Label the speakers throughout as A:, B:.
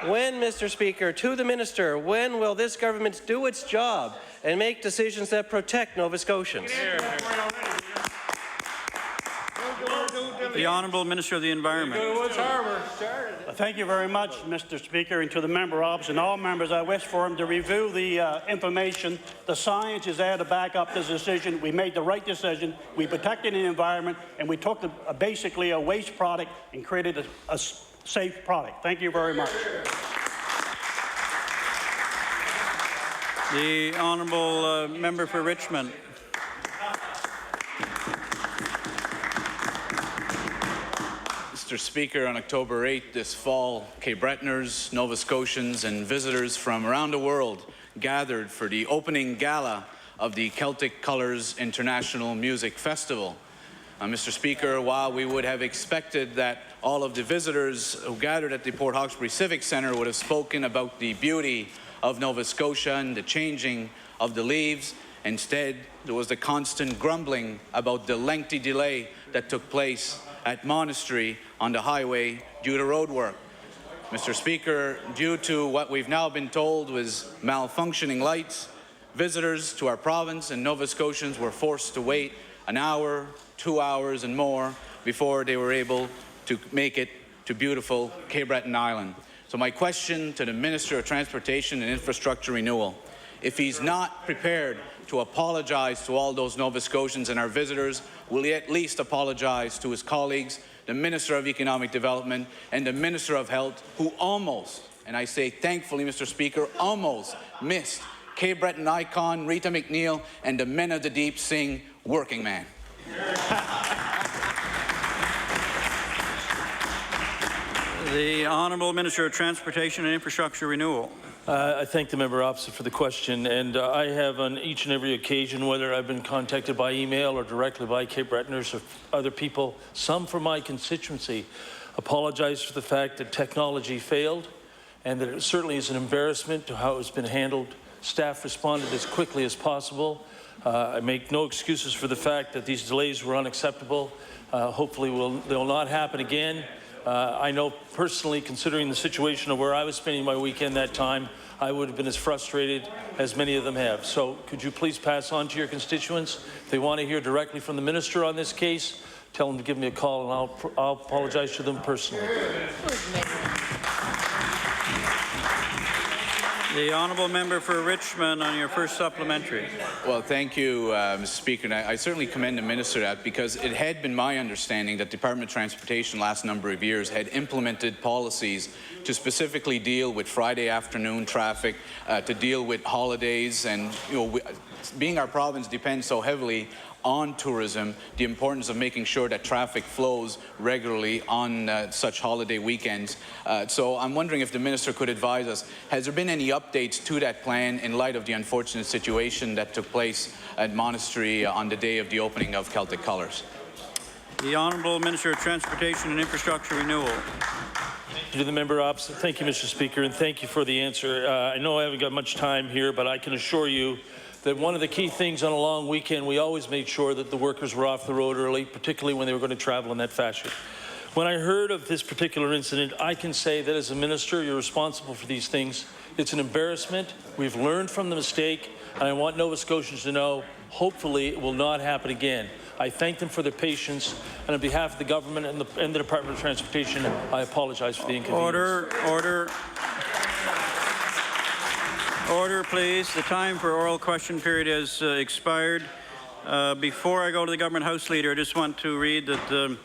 A: When, Mr. Speaker, to the Minister, when will this government do its job and make decisions that protect Nova Scotians?
B: The Honourable Minister of the Environment.
C: Thank you very much, Mr. Speaker, and to the member opposite and all members. I wish for him to review the information. The science is there to back up this decision. We made the right decision. We protected the environment, and we took basically a waste product and created a safe product. Thank you very much.
B: The Honourable Member for Richmond.
D: Mr. Speaker, on October 8th this fall, Cape Bretoners, Nova Scotians and visitors from around the world gathered for the opening gala of the Celtic Colours International Music Festival. Mr. Speaker, while we would have expected that all of the visitors who gathered at the Port Hawkesbury Civic Centre would have spoken about the beauty of Nova Scotia and the changing of the leaves, instead there was the constant grumbling about the lengthy delay that took place at Monastery on the highway due to road work. Mr. Speaker, due to what we've now been told was malfunctioning lights, visitors to our province and Nova Scotians were forced to wait an hour, 2 hours and more before they were able to make it to beautiful Cape Breton Island. So my question to the Minister of Transportation and Infrastructure Renewal, if he's not prepared to apologize to all those Nova Scotians and our visitors, will he at least apologize to his colleagues, the Minister of Economic Development and the Minister of Health, who almost, and I say thankfully, Mr. Speaker, almost missed Cape Breton icon Rita McNeil and the Men of the Deep sing Working Man.
B: The Honourable Minister of Transportation and Infrastructure Renewal.
E: I thank the member opposite for the question, and I have on each and every occasion, whether I've been contacted by email or directly by Cape Bretoners or other people, some from my constituency, apologize for the fact that technology failed and that it certainly is an embarrassment to how it's been handled. Staff responded as quickly as possible. I make no excuses for the fact that these delays were unacceptable. Hopefully they will not happen again. I know personally, considering the situation of where I was spending my weekend that time, I would have been as frustrated as many of them have. So could you please pass on to your constituents? If they want to hear directly from the Minister on this case, tell them to give me a call and I'll apologize to them personally.
B: The Honourable Member for Richmond on your first supplementary.
D: Well, thank you, Mr. Speaker. And I certainly commend the Minister that, because it had been my understanding that the Department of Transportation last number of years had implemented policies to specifically deal with Friday afternoon traffic, to deal with holidays, and being our province depends so heavily on tourism, the importance of making sure that traffic flows regularly on such holiday weekends. So I'm wondering if the Minister could advise us, has there been any updates to that plan in light of the unfortunate situation that took place at Monastery on the day of the opening of Celtic Colours?
B: The Honourable Minister of Transportation and Infrastructure Renewal.
E: To the member opposite, thank you, Mr. Speaker, and thank you for the answer. I know I haven't got much time here, but I can assure you that one of the key things on a long weekend, we always made sure that the workers were off the road early, particularly when they were going to travel in that fashion. When I heard of this particular incident, I can say that as a minister, you're responsible for these things. It's an embarrassment. We've learned from the mistake, and I want Nova Scotians to know, hopefully, it will not happen again. I thank them for their patience, and on behalf of the government and the Department of Transportation, I apologize for the inconvenience.
B: Order, please. The time for oral question period has expired. Before I go to the Government House Leader, I just want to read that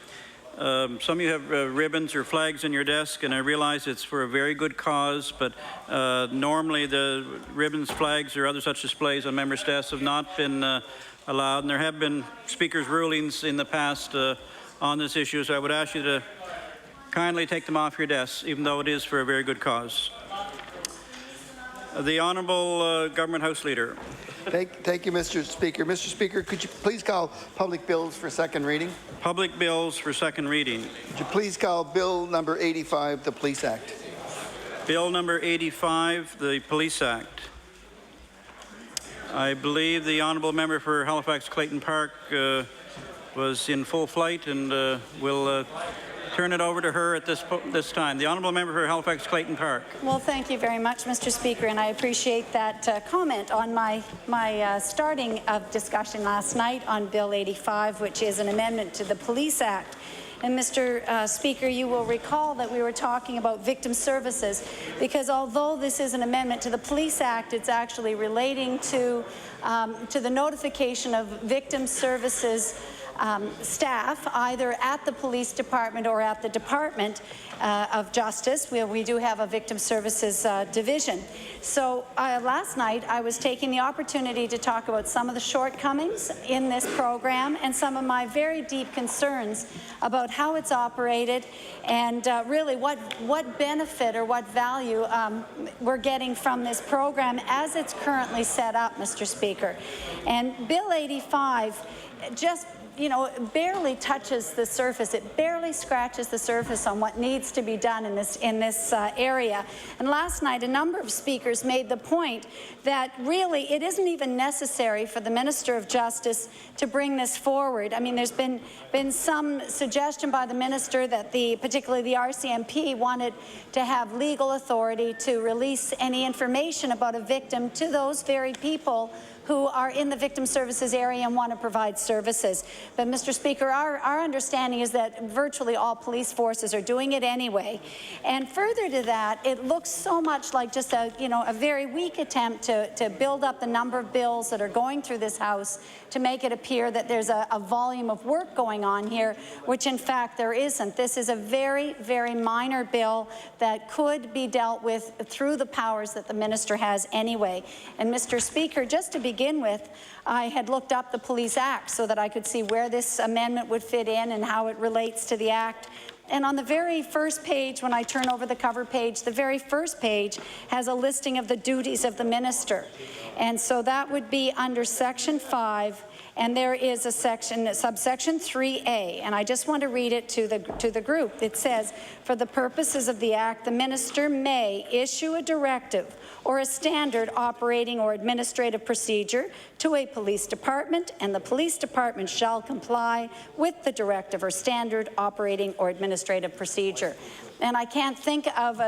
B: some of you have ribbons or flags in your desk, and I realize it's for a very good cause, but normally the ribbons, flags, or other such displays on members' desks have not been allowed, and there have been Speaker's rulings in the past on this issue, so I would ask you to kindly take them off your desks, even though it is for a very good cause. The Honourable Government House Leader.
F: Thank you, Mr. Speaker. Mr. Speaker, could you please call public bills for second reading?
B: Public bills for second reading.
F: Would you please call Bill number 85, the Police Act?
B: Bill number 85, the Police Act. I believe the Honourable Member for Halifax Clayton Park was in full flight and will turn it over to her at this time. The honourable member for Halifax Clayton Park.
G: Well, thank you very much, Mr. Speaker, and I appreciate that comment on my starting of discussion last night on Bill 85, which is an amendment to the Police Act. And Mr. Speaker, you will recall that we were talking about victim services, because although this is an amendment to the Police Act, it's actually relating to the notification of victim services staff, either at the police department or at the Department of Justice, where we do have a victim services division. So last night I was taking the opportunity to talk about some of the shortcomings in this program and some of my very deep concerns about how it's operated and really what benefit or what value we're getting from this program as it's currently set up, Mr. Speaker. And Bill 85 just barely touches the surface. It barely scratches the surface on what needs to be done in this area. And last night, a number of speakers made the point that really it isn't even necessary for the Minister of Justice to bring this forward. I mean, there's been some suggestion by the Minister that particularly the RCMP wanted to have legal authority to release any information about a victim to those very people who are in the victim services area and want to provide services. But, Mr. Speaker, our understanding is that virtually all police forces are doing it anyway. And further to that, it looks so much like just a very weak attempt to build up the number of bills that are going through this House to make it appear that there's a volume of work going on here, which in fact there isn't. This is a very, very minor bill that could be dealt with through the powers that the Minister has anyway. And, Mr. Speaker, just to begin with, I had looked up the Police Act so that I could see where this amendment would fit in and how it relates to the Act. And on the very first page, when I turn over the cover page, the very first page has a listing of the duties of the Minister. And so that would be under Section 5, and there is a section, subsection 3A, and I just want to read it to the group. It says, for the purposes of the Act, the Minister may issue a directive or a standard operating or administrative procedure to a police department, and the police department shall comply with the directive or standard operating or administrative procedure. And I can't think of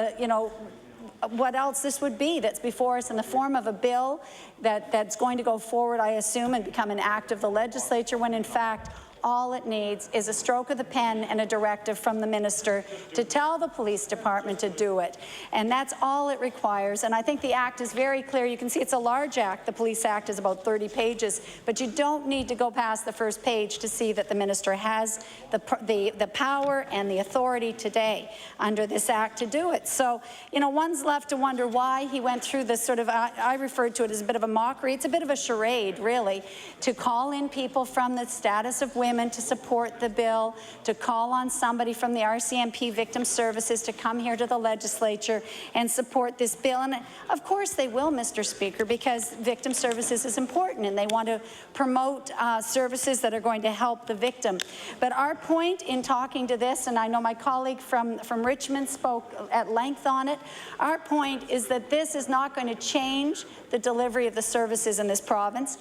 G: what else this would be that's before us in the form of a bill that's going to go forward, I assume, and become an act of the legislature, when in fact all it needs is a stroke of the pen and a directive from the Minister to tell the police department to do it. And that's all it requires. And I think the Act is very clear. You can see it's a large Act. The Police Act is about 30 pages. But you don't need to go past the first page to see that the Minister has the power and the authority today under this Act to do it. So, one's left to wonder why he went through this sort of, I referred to it as a bit of a mockery. It's a bit of a charade, really, to call in people from the status of women to support the bill, to call on somebody from the RCMP Victim Services to come here to the legislature and support this bill. And of course they will, Mr. Speaker, because victim services is important and they want to promote services that are going to help the victim. But our point in talking to this, and I know my colleague from Richmond spoke at length on it, our point is that this is not going to change the delivery of the services in this province.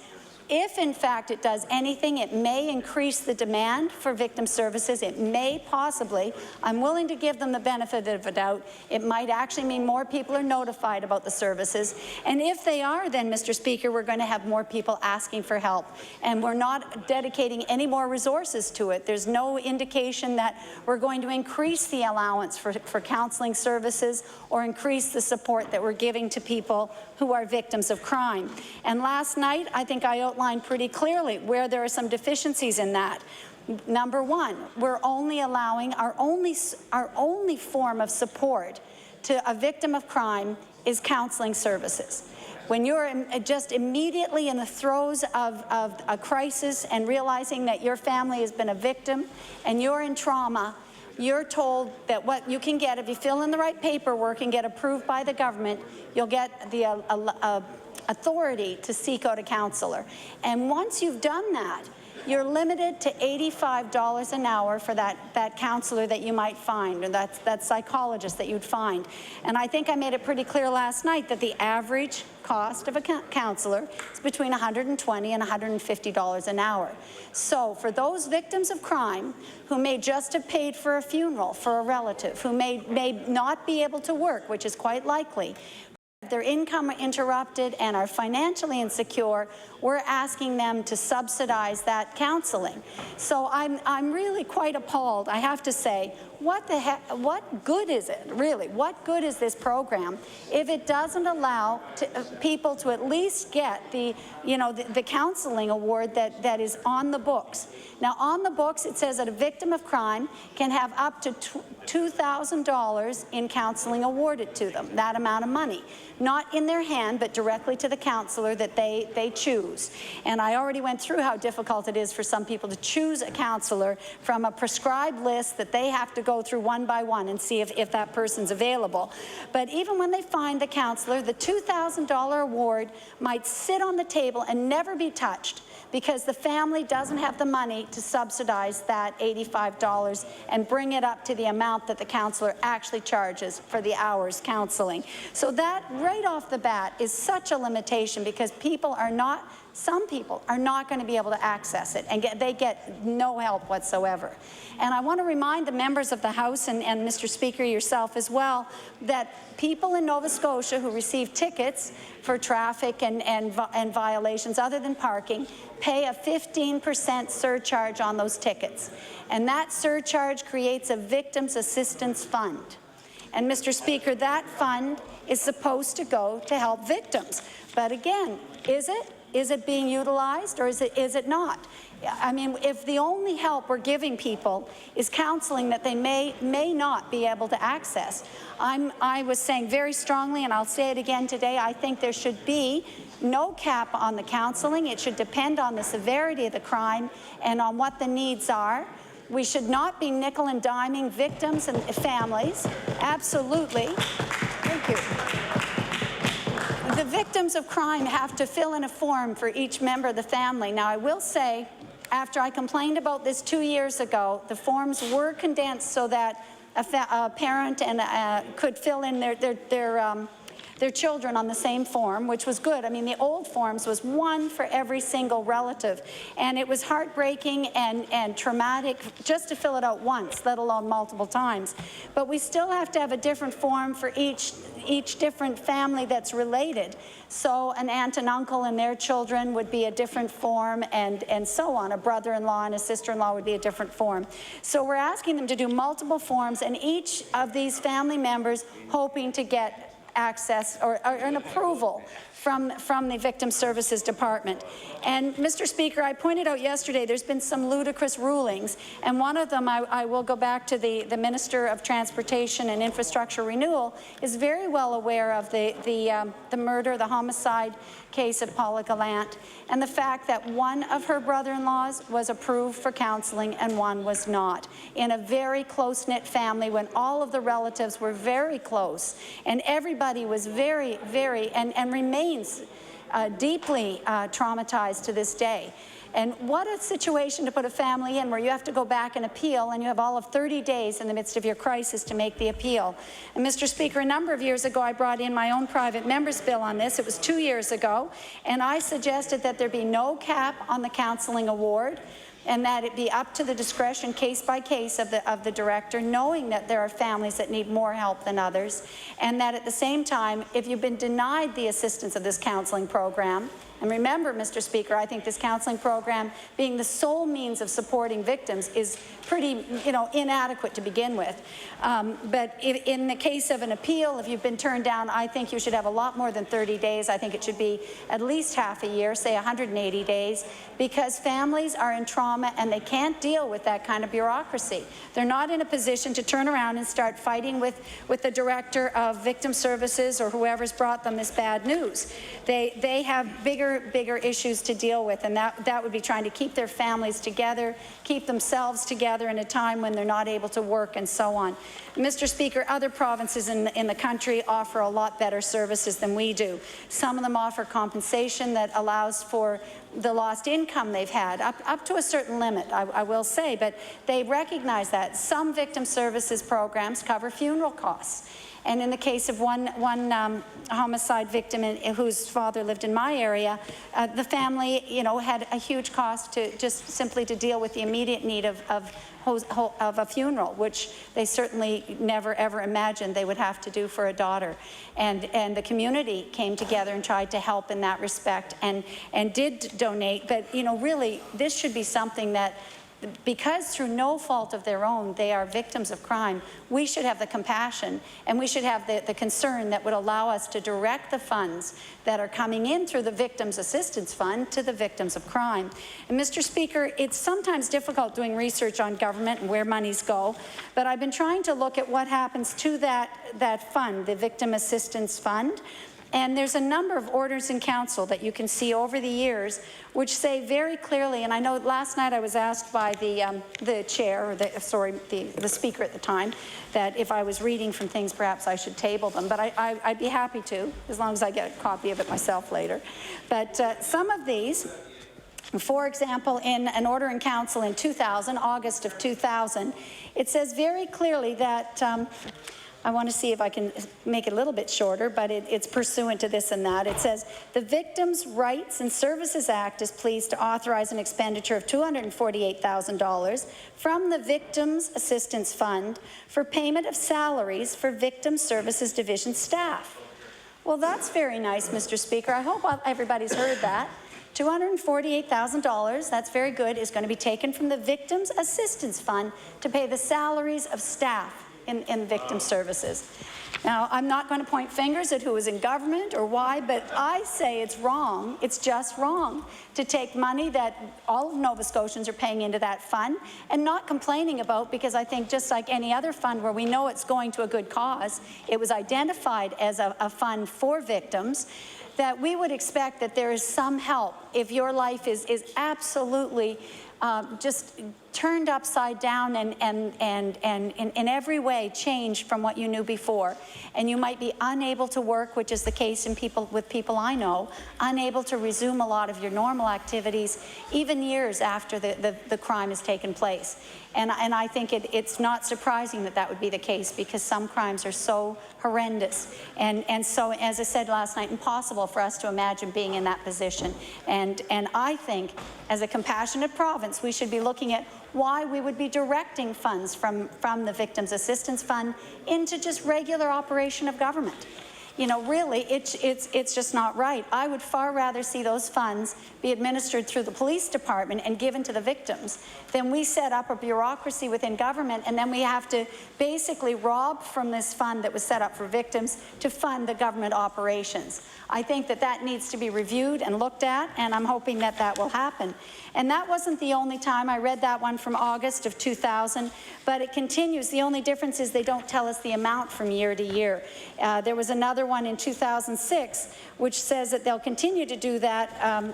G: If, in fact, it does anything, it may increase the demand for victim services. It may possibly, I'm willing to give them the benefit of a doubt, it might actually mean more people are notified about the services. And if they are, then, Mr. Speaker, we're going to have more people asking for help. And we're not dedicating any more resources to it. There's no indication that we're going to increase the allowance for counseling services or increase the support that we're giving to people who are victims of crime. And last night, I think I outlined pretty clearly where there are some deficiencies in that. Number one, we're only allowing our only form of support to a victim of crime is counseling services. When you're just immediately in the throes of a crisis and realizing that your family has been a victim and you're in trauma, you're told that what you can get, if you fill in the right paperwork and get approved by the government, you'll get the authority to seek out a counselor. And once you've done that, you're limited to $85 an hour for that counselor that you might find, or that psychologist that you'd find. And I think I made it pretty clear last night that the average cost of a counselor is between $120 and $150 an hour. So for those victims of crime who may just have paid for a funeral for a relative, who may not be able to work, which is quite likely, their income interrupted and are financially insecure, we're asking them to subsidize that counseling. So I'm really quite appalled, I have to say. What good is it, really? What good is this program if it doesn't allow people to at least get the counseling award that is on the books? Now, on the books, it says that a victim of crime can have up to $2,000 in counseling awarded to them, that amount of money. Not in their hand, but directly to the counselor that they choose. And I already went through how difficult it is for some people to choose a counselor from a prescribed list that they have to go through one by one and see if that person's available. But even when they find the counselor, the $2,000 award might sit on the table and never be touched, because the family doesn't have the money to subsidize that $85 and bring it up to the amount that the counselor actually charges for the hours counseling. So that right off the bat is such a limitation, because some people are not going to be able to access it, and they get no help whatsoever. And I want to remind the members of the House and Mr. Speaker, yourself as well, that people in Nova Scotia who receive tickets for traffic and violations other than parking pay a 15% surcharge on those tickets. And that surcharge creates a victims assistance fund. And Mr. Speaker, that fund is supposed to go to help victims. But again, is it? Is it being utilized, or is it not? I mean, if the only help we're giving people is counseling that they may not be able to access, I was saying very strongly, and I'll say it again today, I think there should be no cap on the counseling. It should depend on the severity of the crime and on what the needs are. We should not be nickel and diming victims and families. Absolutely. Thank you. The victims of crime have to fill in a form for each member of the family. Now, I will say, after I complained about this 2 years ago, the forms were condensed so that a parent could fill in their children on the same form, which was good. I mean, the old forms was one for every single relative, and it was heartbreaking and traumatic just to fill it out once, let alone multiple times. But we still have to have a different form for each different family that's related. So an aunt and uncle and their children would be a different form, and so on. A brother-in-law and a sister-in-law would be a different form. So we're asking them to do multiple forms, and each of these family members hoping to get access or an approval from the Victim Services Department. And Mr. Speaker, I pointed out yesterday there's been some ludicrous rulings, and one of them, I will go back to the Minister of Transportation and Infrastructure Renewal, is very well aware of the murder, the homicide case of Paula Gallant, and the fact that one of her brother-in-laws was approved for counseling and one was not, in a very close-knit family when all of the relatives were very close, and everybody was very, and remains deeply traumatized to this day. And what a situation to put a family in, where you have to go back and appeal, and you have all of 30 days in the midst of your crisis to make the appeal. And Mr. Speaker, a number of years ago, I brought in my own private member's bill on this. It was 2 years ago, and I suggested that there be no cap on the counseling award, and that it be up to the discretion, case by case, of the director, knowing that there are families that need more help than others, and that at the same time, if you've been denied the assistance of this counseling program, and remember, Mr. Speaker, I think this counseling program, being the sole means of supporting victims, is pretty, inadequate to begin with. But in the case of an appeal, if you've been turned down, I think you should have a lot more than 30 days. I think it should be at least half a year, say 180 days, because families are in trauma and they can't deal with that kind of bureaucracy. They're not in a position to turn around and start fighting with the director of Victim Services or whoever's brought them this bad news. They have bigger bigger issues to deal with, and that would be trying to keep their families together, keep themselves together in a time when they're not able to work, and so on. Mr. Speaker, other provinces in the country offer a lot better services than we do. Some of them offer compensation that allows for the lost income they've had, up to a certain limit, I will say, but they recognize that. Some victim services programs cover funeral costs. And in the case of one homicide victim whose father lived in my area, the family, had a huge cost to just simply to deal with the immediate need of a funeral, which they certainly never ever imagined they would have to do for a daughter. And the community came together and tried to help in that respect and did donate. But really, this should be something that, because through no fault of their own, they are victims of crime, we should have the compassion and we should have the concern that would allow us to direct the funds that are coming in through the Victims Assistance Fund to the victims of crime. And Mr. Speaker, it's sometimes difficult doing research on government and where monies go, but I've been trying to look at what happens to that fund, the Victim Assistance Fund. And there's a number of orders in council that you can see over the years which say very clearly, and I know last night I was asked by the chair, or the speaker at the time, that if I was reading from things perhaps I should table them, but I'd be happy to, as long as I get a copy of it myself later. But some of these, for example, in an order in council in 2000, August of 2000, it says very clearly that I want to see if I can make it a little bit shorter, but it's pursuant to this and that. It says, the Victims' Rights and Services Act is pleased to authorize an expenditure of $248,000 from the Victims Assistance Fund for payment of salaries for Victim Services Division staff. Well, that's very nice, Mr. Speaker. I hope everybody's heard that. $248,000, that's very good, is going to be taken from the Victims Assistance Fund to pay the salaries of staff in victim services. Now, I'm not going to point fingers at who is in government or why, but I say it's wrong. It's just wrong to take money that all of Nova Scotians are paying into that fund and not complaining about, because I think just like any other fund where we know it's going to a good cause, it was identified as a fund for victims, that we would expect that there is some help if your life is absolutely just turned upside down and in every way changed from what you knew before. And you might be unable to work, which is the case with people I know, unable to resume a lot of your normal activities, even years after the crime has taken place. And I think it's not surprising that that would be the case, because some crimes are so horrendous. And so, as I said last night, impossible for us to imagine being in that position. And I think, as a compassionate province, we should be looking at why we would be directing funds from the Victims Assistance Fund into just regular operation of government. Really, it's just not right. I would far rather see those funds be administered through the police department and given to the victims than we set up a bureaucracy within government, and then we have to basically rob from this fund that was set up for victims to fund the government operations. I think that needs to be reviewed and looked at, and I'm hoping that will happen. And that wasn't the only time. I read that one from August of 2000, but it continues. The only difference is they don't tell us the amount from year to year. There was another one in 2006 which says that they'll continue to do that,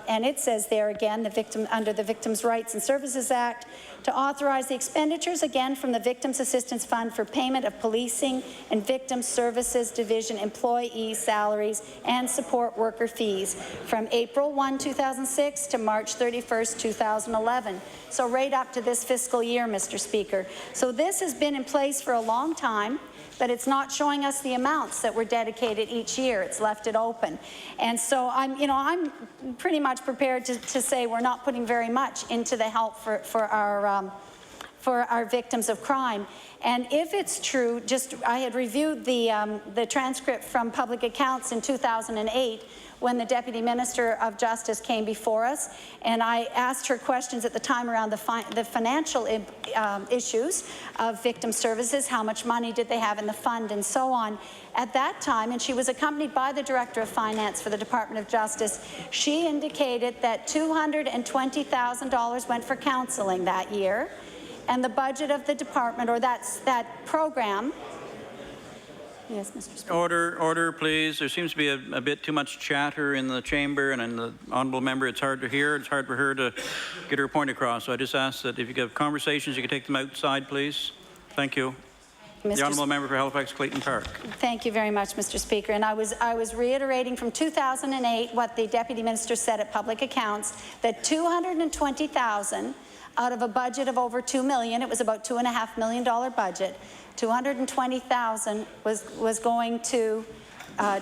G: and it says there again, under the Victims' Rights and Services Act, to authorize the expenditures again from the Victims Assistance Fund for payment of policing and Victim Services Division employee salaries and support worker fees from April 1, 2006 to March 31st, 2011. So right up to this fiscal year, Mr. Speaker. So this has been in place for a long time, but it's not showing us the amounts that were dedicated each year. It's left it open. And so I'm pretty much prepared to say we're not putting very much into the help for our victims of crime. And if it's true, I had reviewed the transcript from Public Accounts in 2008 when the Deputy Minister of Justice came before us, and I asked her questions at the time around the financial issues of victim services, how much money did they have in the fund, and so on. At that time, and she was accompanied by the Director of Finance for the Department of Justice, she indicated that $220,000 went for counseling that year, and the budget of the department, or that program, Yes, Mr. Speaker.
B: Order, please. There seems to be a bit too much chatter in the chamber, and in the honourable member, it's hard to hear. It's hard for her to get her point across. So I just ask that if you have conversations, you can take them outside, please. Thank you. The honourable member for Halifax Clayton Park.
G: Thank you very much, Mr. Speaker. And I was reiterating from 2008 what the Deputy Minister said at Public Accounts, that $220,000 out of a budget of over $2 million, it was about $2.5 million budget, $220,000 was going to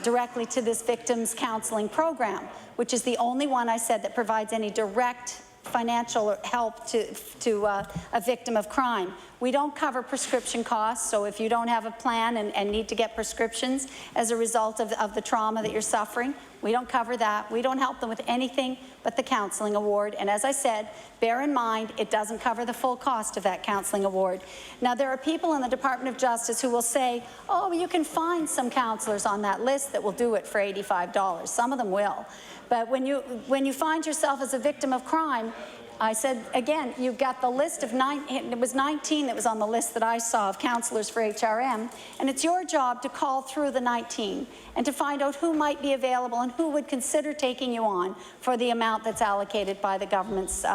G: directly to this victims counseling program, which is the only one I said that provides any direct financial help to a victim of crime. We don't cover prescription costs, so if you don't have a plan and need to get prescriptions as a result of the trauma that you're suffering, we don't cover that. We don't help them with anything but the counseling award. And as I said, bear in mind, it doesn't cover the full cost of that counseling award. Now, there are people in the Department of Justice who will say, oh, you can find some counselors on that list that will do it for $85. Some of them will. But when you find yourself as a victim of crime, I said, again, you've got the list of 19, it was 19 that was on the list that I saw of counselors for HRM, and it's your job to call through the 19 and to find out who might be available and who would consider taking you on for the amount that's allocated by the government's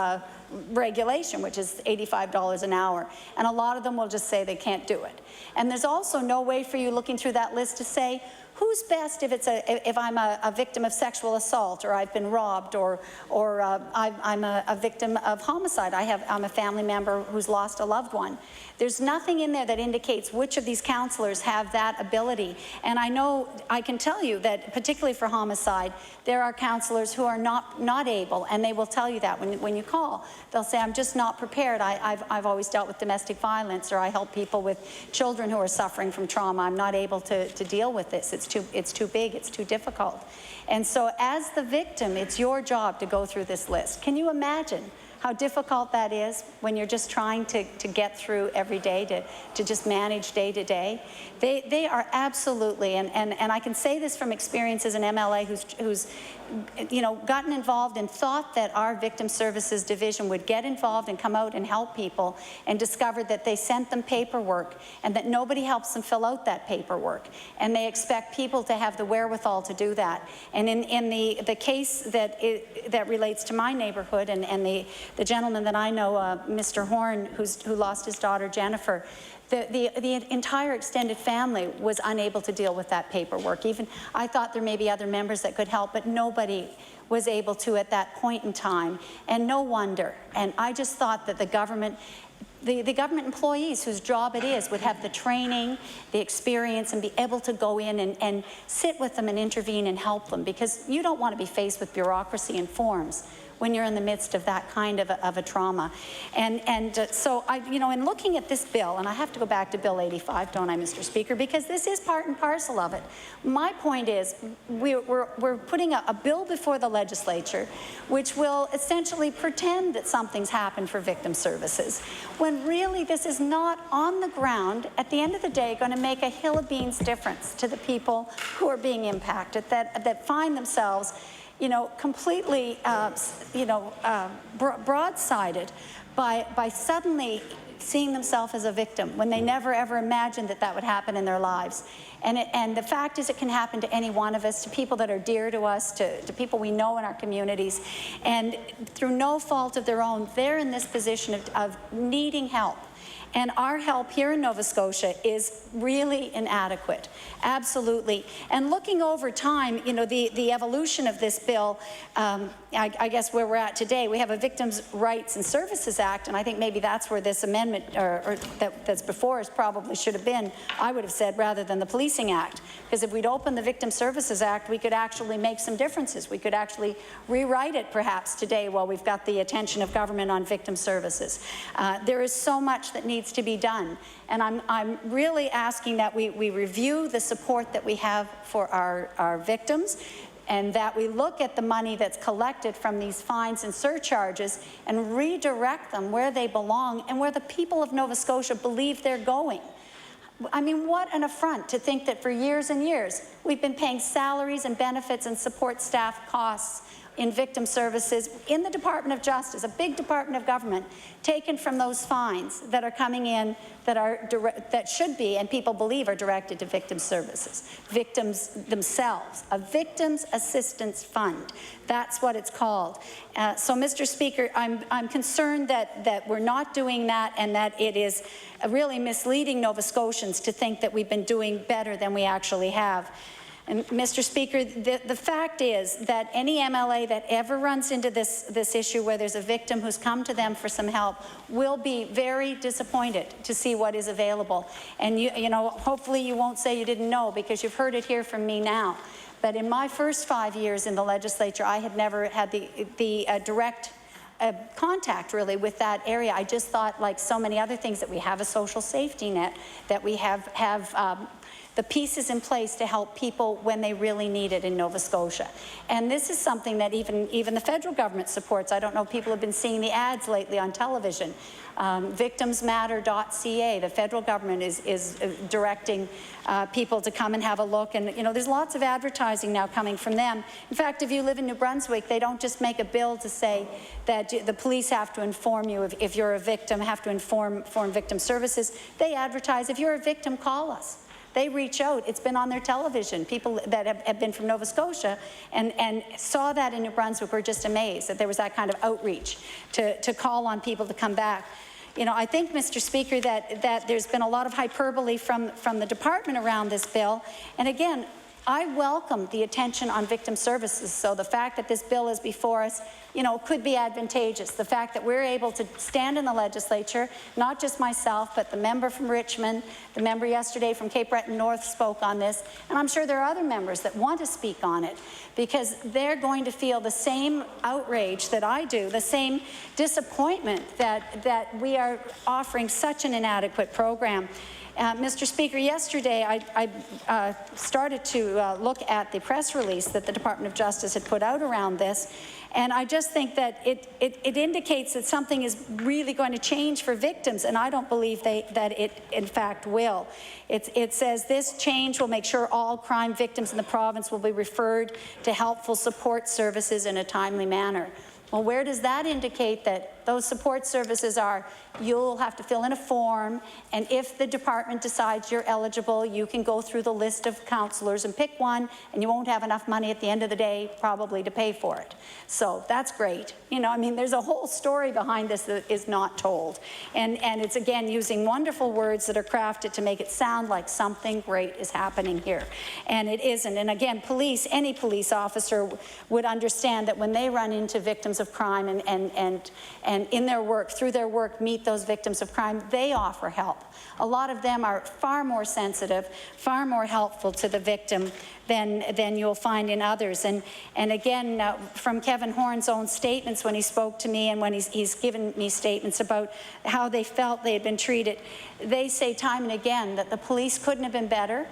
G: regulation, which is $85 an hour. And a lot of them will just say they can't do it. And there's also no way for you looking through that list to say, who's best if I'm a victim of sexual assault, or I've been robbed, or I'm a victim of homicide. I'm a family member who's lost a loved one. There's nothing in there that indicates which of these counselors have that ability. And I can tell you that, particularly for homicide, there are counselors who are not able, and they will tell you that when you call. They'll say, I'm just not prepared. I've always dealt with domestic violence, or I help people with children who are suffering from trauma. I'm not able to deal with this. It's too big, it's too difficult. And so as the victim, it's your job to go through this list. Can you imagine how difficult that is when you're just trying to get through every day, to just manage day to day? They are absolutely, and I can say this from experience as an MLA who's gotten involved and thought that our Victim Services Division would get involved and come out and help people, and discovered that they sent them paperwork and that nobody helps them fill out that paperwork, and they expect people to have the wherewithal to do that. And in the case that relates to my neighborhood and the gentleman that I know, Mr. Horn, who lost his daughter Jennifer, the entire extended family was unable to deal with that paperwork. Even I thought there may be other members that could help, but nobody was able to at that point in time, and no wonder. And I just thought that the government employees whose job it is would have the training, the experience, and be able to go in and sit with them and intervene and help them, because you don't want to be faced with bureaucracy and forms when you're in the midst of that kind of a trauma. So in looking at this bill, and I have to go back to Bill 85, don't I, Mr. Speaker, because this is part and parcel of it. My point is, we're putting a bill before the legislature which will essentially pretend that something's happened for victim services, when really this is not on the ground, at the end of the day, going to make a hill of beans difference to the people who are being impacted, that find themselves completely, broadsided by suddenly seeing themselves as a victim when they never ever imagined that would happen in their lives. And the fact is, it can happen to any one of us, to people that are dear to us, to people we know in our communities. And through no fault of their own, they're in this position of needing help. And our help here in Nova Scotia is really inadequate, absolutely. And looking over time, the evolution of this bill, I guess where we're at today, we have a Victims' Rights and Services Act, and I think maybe that's where this amendment that's before us probably should have been, I would have said, rather than the Policing Act. Because if we'd opened the Victim Services Act, we could actually make some differences. We could actually rewrite it perhaps today while we've got the attention of government on victim services. There is so much that needs to be done, and I'm really asking that we review the support that we have for our victims, and that we look at the money that's collected from these fines and surcharges and redirect them where they belong and where the people of Nova Scotia believe they're going. I mean, what an affront to think that for years and years we've been paying salaries and benefits and support staff costs in victim services in the Department of Justice, a big department of government, taken from those fines that are coming in that should be, and people believe are directed to victim services, victims themselves, a victims assistance fund. That's what it's called. So, Mr. Speaker, I'm concerned that we're not doing that, and that it is really misleading Nova Scotians to think that we've been doing better than we actually have. And Mr. Speaker, the fact is that any MLA that ever runs into this issue where there's a victim who's come to them for some help will be very disappointed to see what is available. And you know, hopefully you won't say you didn't know, because you've heard it here from me now. But in my first 5 years in the legislature, I had never had the direct contact really with that area. I just thought, like so many other things, that we have a social safety net, that we have the pieces in place to help people when they really need it in Nova Scotia. And this is something that even the federal government supports. I don't know if people have been seeing the ads lately on television. Victimsmatter.ca, the federal government is directing people to come and have a look. And you know, there's lots of advertising now coming from them. In fact, if you live in New Brunswick, they don't just make a bill to say that the police have to inform you if you're a victim, have to inform victim services. They advertise, if you're a victim, call us. They reach out. It's been on their television. People that have been from Nova Scotia and saw that in New Brunswick were just amazed that there was that kind of outreach to call on people to come back. You know, I think, Mr. Speaker, that there's been a lot of hyperbole from the department around this bill. And again, I welcome the attention on victim services. So the fact that this bill is before us, you know, could be advantageous. The fact that we're able to stand in the legislature, not just myself, but the member from Richmond, the member yesterday from Cape Breton North spoke on this, and I'm sure there are other members that want to speak on it, because they're going to feel the same outrage that I do, the same disappointment that we are offering such an inadequate program. Mr. Speaker, yesterday I started to look at the press release that the Department of Justice had put out around this, and I just think that it indicates that something is really going to change for victims, and I don't believe that it in fact will. It says this change will make sure all crime victims in the province will be referred to helpful support services in a timely manner. Well, where does that indicate that those support services are? You'll have to fill in a form, and if the department decides you're eligible, you can go through the list of counsellors and pick one, and you won't have enough money at the end of the day probably to pay for it. So that's great. You know, I mean, there's a whole story behind this that is not told. And it's, again, using wonderful words that are crafted to make it sound like something great is happening here. And it isn't. And again, any police officer would understand that when they run into victims of crime and in their work, through their work, meet those victims of crime, they offer help. A lot of them are far more sensitive, far more helpful to the victim than you'll find in others. And again, from Kevin Horn's own statements when he spoke to me, and when he's given me statements about how they felt they had been treated, they say time and again that the police couldn't have been better,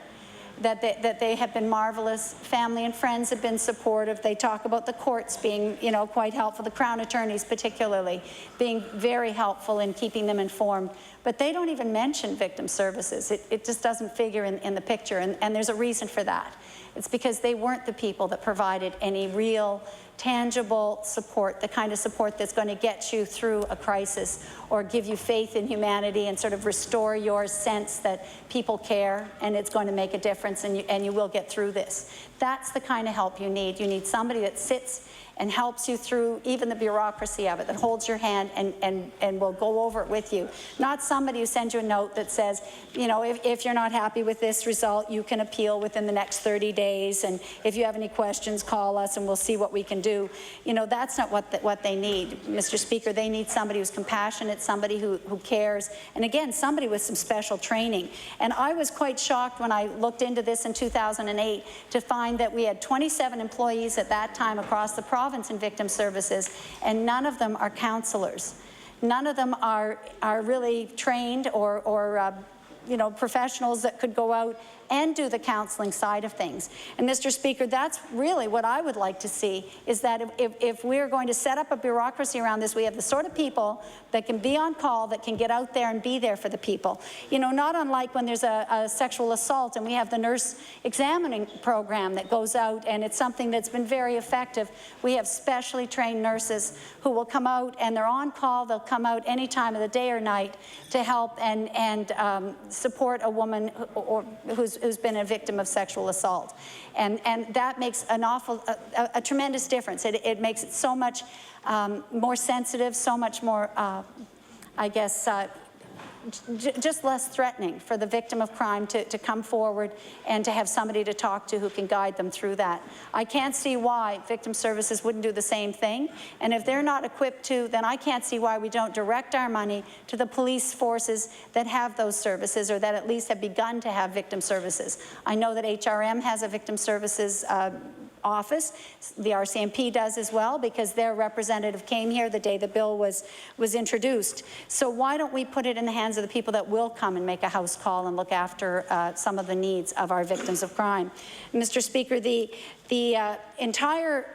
G: that they have been marvelous. Family and friends have been supportive. They talk about the courts being, you know, quite helpful, the Crown attorneys particularly being very helpful in keeping them informed. But they don't even mention victim services. It just doesn't figure in the picture, and there's a reason for that. It's because they weren't the people that provided any real, tangible support, the kind of support that's going to get you through a crisis or give you faith in humanity and sort of restore your sense that people care and it's going to make a difference and you will get through this. That's the kind of help you need. You need somebody that sits and helps you through even the bureaucracy of it, that holds your hand and will go over it with you. Not somebody who sends you a note that says, you know, if you're not happy with this result, you can appeal within the next 30 days, and if you have any questions, call us and we'll see what we can do. You know, that's not what they need, Mr. Speaker. They need somebody who's compassionate, somebody who cares, and again, somebody with some special training. And I was quite shocked when I looked into this in 2008 to find that we had 27 employees at that time across the province in victim services, and none of them are counselors. None of them are really trained or you know, professionals that could go out and do the counseling side of things. And Mr. Speaker, that's really what I would like to see, is that if we're going to set up a bureaucracy around this, we have the sort of people that can be on call, that can get out there and be there for the people. You know, not unlike when there's a sexual assault and we have the nurse examining program that goes out, and it's something that's been very effective. We have specially trained nurses who will come out, and they're on call. They'll come out any time of the day or night to help and support a woman who's been a victim of sexual assault. And that makes a tremendous difference. It makes it so much more sensitive, so much more, I guess, just less threatening for the victim of crime to come forward and to have somebody to talk to who can guide them through that. I can't see why victim services wouldn't do the same thing, and if they're not equipped to, then I can't see why we don't direct our money to the police forces that have those services, or that at least have begun to have victim services. I know that HRM has a victim services office. The RCMP does as well, because their representative came here the day the bill was introduced. So why don't we put it in the hands of the people that will come and make a house call and look after some of the needs of our victims of crime? Mr. Speaker, the entire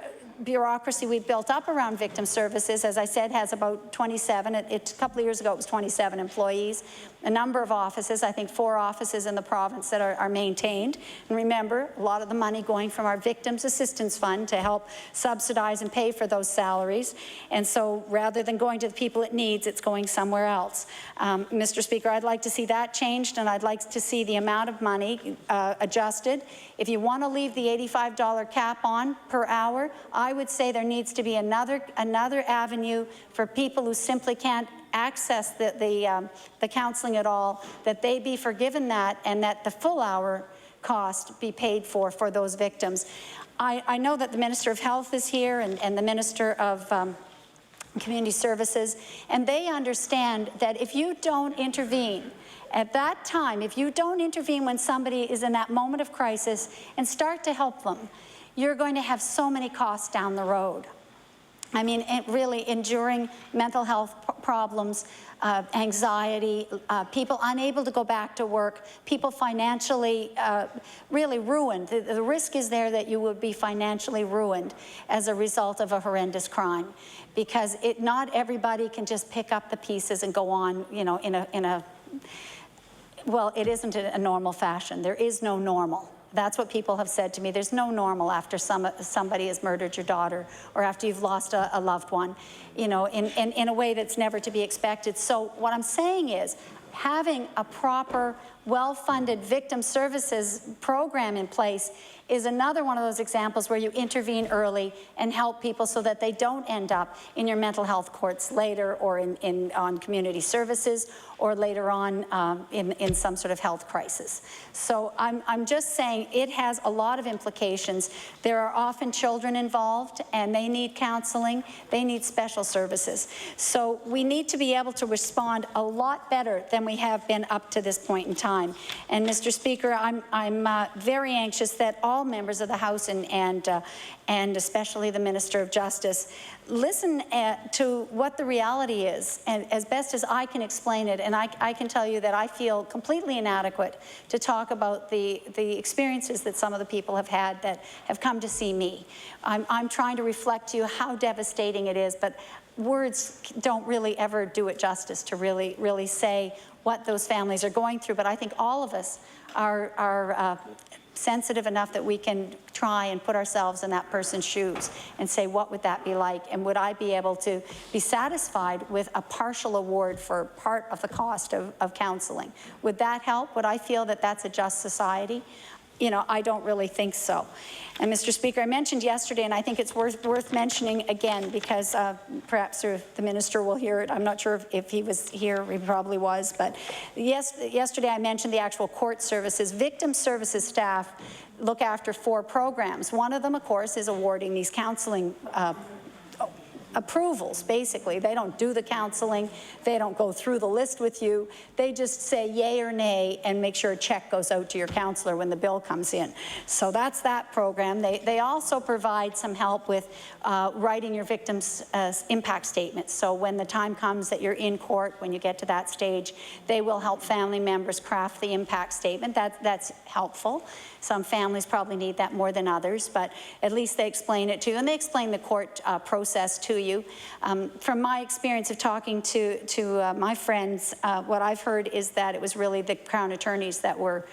G: bureaucracy we've built up around victim services, as I said, has about 27. A couple of years ago, it was 27 employees. A number of offices, I think 4 offices in the province that are maintained. And remember, a lot of the money going from our Victims Assistance Fund to help subsidize and pay for those salaries. And so rather than going to the people it needs, it's going somewhere else. Mr. Speaker, I'd like to see that changed, and I'd like to see the amount of money adjusted. If you want to leave the $85 cap on per hour, I would say there needs to be another avenue for people who simply can't access the counseling at all, that they be forgiven that, and that the full hour cost be paid for those victims. I know that the Minister of Health is here, and the Minister of Community Services, and they understand that if you don't intervene at that time, if you don't intervene when somebody is in that moment of crisis and start to help them, you're going to have so many costs down the road. I mean, really enduring mental health problems, anxiety, people unable to go back to work, people financially really ruined. The risk is there that you would be financially ruined as a result of a horrendous crime, because not everybody can just pick up the pieces and go on, you know, well, it isn't in a normal fashion. There is no normal. That's what people have said to me. There's no normal after somebody has murdered your daughter, or after you've lost a loved one, you know, in a way that's never to be expected. So what I'm saying is, having a proper, well-funded victim services program in place is another one of those examples where you intervene early and help people so that they don't end up in your mental health courts later, or on community services, or later on in some sort of health crisis. So I'm just saying it has a lot of implications. There are often children involved, and they need counseling. They need special services. So we need to be able to respond a lot better than we have been up to this point in time. And Mr. Speaker, I'm very anxious that all members of the House and especially the Minister of Justice listen to what the reality is, and as best as I can explain it. And I can tell you that I feel completely inadequate to talk about the experiences that some of the people have had that have come to see me. I'm trying to reflect to you how devastating it is, but words don't really ever do it justice to really say what those families are going through. But I think all of us are sensitive enough that we can try and put ourselves in that person's shoes and say, what would that be like? And would I be able to be satisfied with a partial award for part of the cost of counseling? Would that help? Would I feel that that's a just society? You know, I don't really think so. And Mr. Speaker, I mentioned yesterday, and I think it's worth mentioning again, because perhaps the minister will hear it. I'm not sure if he was here. He probably was. But yesterday I mentioned the actual court services. Victim services staff look after 4 programs. One of them, of course, is awarding these counseling approvals, basically. They don't do the counseling. They don't go through the list with you. They just say yay or nay and make sure a check goes out to your counselor when the bill comes in. So that's that program. They also provide some help with writing your victim's impact statements. So when the time comes that you're in court, when you get to that stage, they will help family members craft the impact statement. That's helpful. Some families probably need that more than others, but at least they explain it to you, and they explain the court process to you. From my experience of talking to my friends, what I've heard is that it was really the Crown attorneys that were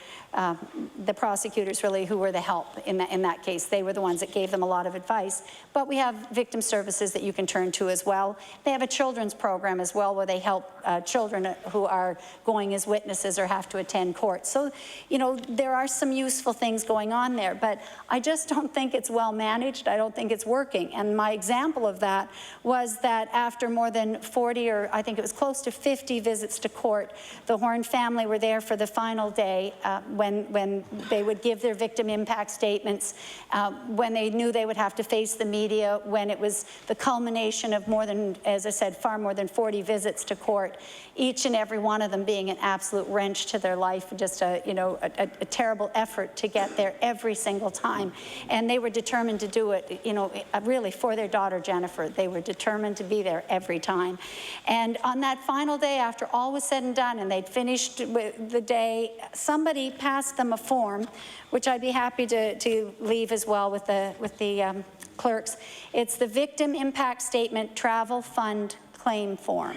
G: the prosecutors really who were the help in that case. They were the ones that gave them a lot of advice. But we have victim services that you can turn to as well. They have a children's program as well where they help children who are going as witnesses or have to attend court. So, you know, there are some useful things going on there, but I just don't think it's well managed. I don't think it's working. And my example of that was that after more than 40 or I think it was close to 50 visits to court, the Horn family were there for the final day when they would give their victim impact statements, when they knew they would have to face the media, when it was the culmination of more than, as I said, far more than 40 visits to court, each and every one of them being an absolute wrench to their life, just a terrible effort to get there every single time. And they were determined to do it, you know, really for their daughter Jennifer. They were determined to be there every time. And on that final day, after all was said and done, and they'd finished the day, somebody passed them a form, which I'd be happy to leave as well with the clerks. It's the Victim Impact Statement Travel Fund Claim Form.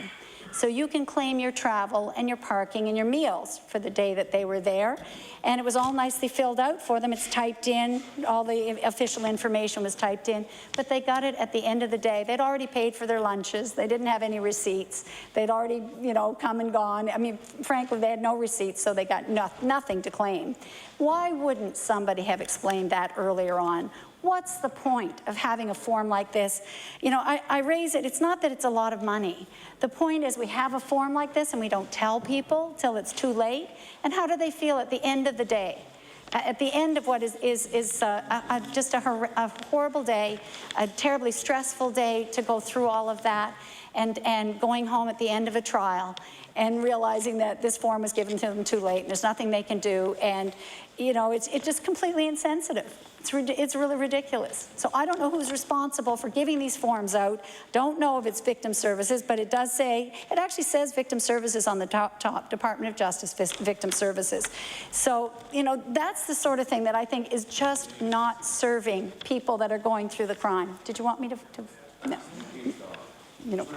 G: So you can claim your travel and your parking and your meals for the day that they were there. And it was all nicely filled out for them. It's typed in, all the official information was typed in, but they got it at the end of the day. They'd already paid for their lunches. They didn't have any receipts. They'd already, you know, come and gone. I mean, frankly, they had no receipts, so they got nothing to claim. Why wouldn't somebody have explained that earlier on? What's the point of having a form like this? You know, I raise it, it's not that it's a lot of money. The point is we have a form like this and we don't tell people till it's too late. And how do they feel at the end of the day? At the end of what is just a horrible day, a terribly stressful day to go through all of that, and going home at the end of a trial and realizing that this form was given to them too late and there's nothing they can do, and you know, it's just completely insensitive. It's really ridiculous. So I don't know who's responsible for giving these forms out. Don't know if it's Victim Services, but it does say, it actually says Victim Services on the top, Department of Justice Victim Services. So, you know, that's the sort of thing that I think is just not serving people that are going through the crime. Did you want me to no. You know,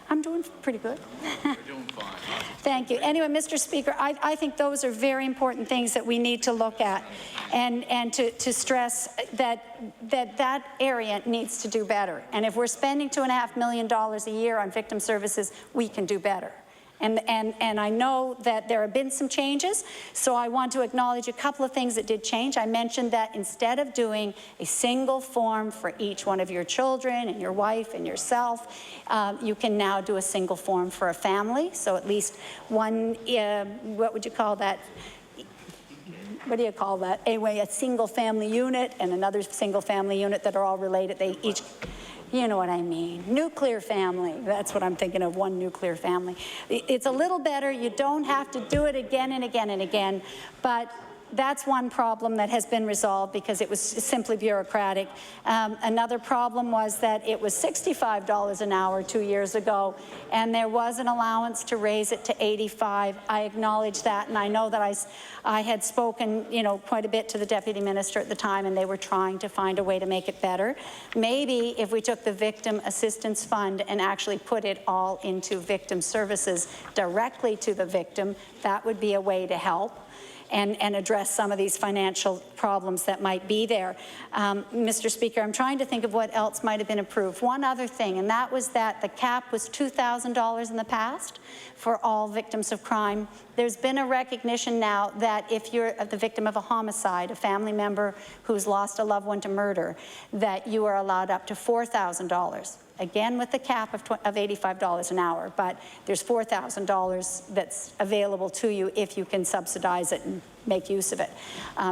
G: I'm doing pretty good.
D: You're doing fine.
G: Thank you. Anyway, Mr. Speaker, I think those are very important things that we need to look at, and to stress that area needs to do better. And if we're spending $2.5 million a year on victim services, we can do better. And I know that there have been some changes, so I want to acknowledge a couple of things that did change. I mentioned that instead of doing a single form for each one of your children and your wife and yourself, you can now do a single form for a family. So at least one, what would you call that? What do you call that? Anyway, a single family unit and another single family unit that are all related. They each, you know what I mean. Nuclear family, that's what I'm thinking of, one nuclear family. It's a little better. You don't have to do it again and again and again, but that's one problem that has been resolved because it was simply bureaucratic. Another problem was that it was $65 an hour 2 years ago, and there was an allowance to raise it to $85. I acknowledge that, and I know that I had spoken, you know, quite a bit to the Deputy Minister at the time, and they were trying to find a way to make it better. Maybe if we took the Victim Assistance Fund and actually put it all into victim services directly to the victim, that would be a way to help and address some of these financial problems that might be there. Mr. Speaker, I'm trying to think of what else might have been approved. One other thing, and that was that the cap was $2,000 in the past for all victims of crime. There's been a recognition now that if you're the victim of a homicide, a family member who's lost a loved one to murder, that you are allowed up to $4,000. Again, with the cap of $85 an hour, but there's $4,000 that's available to you if you can subsidize it and make use of it.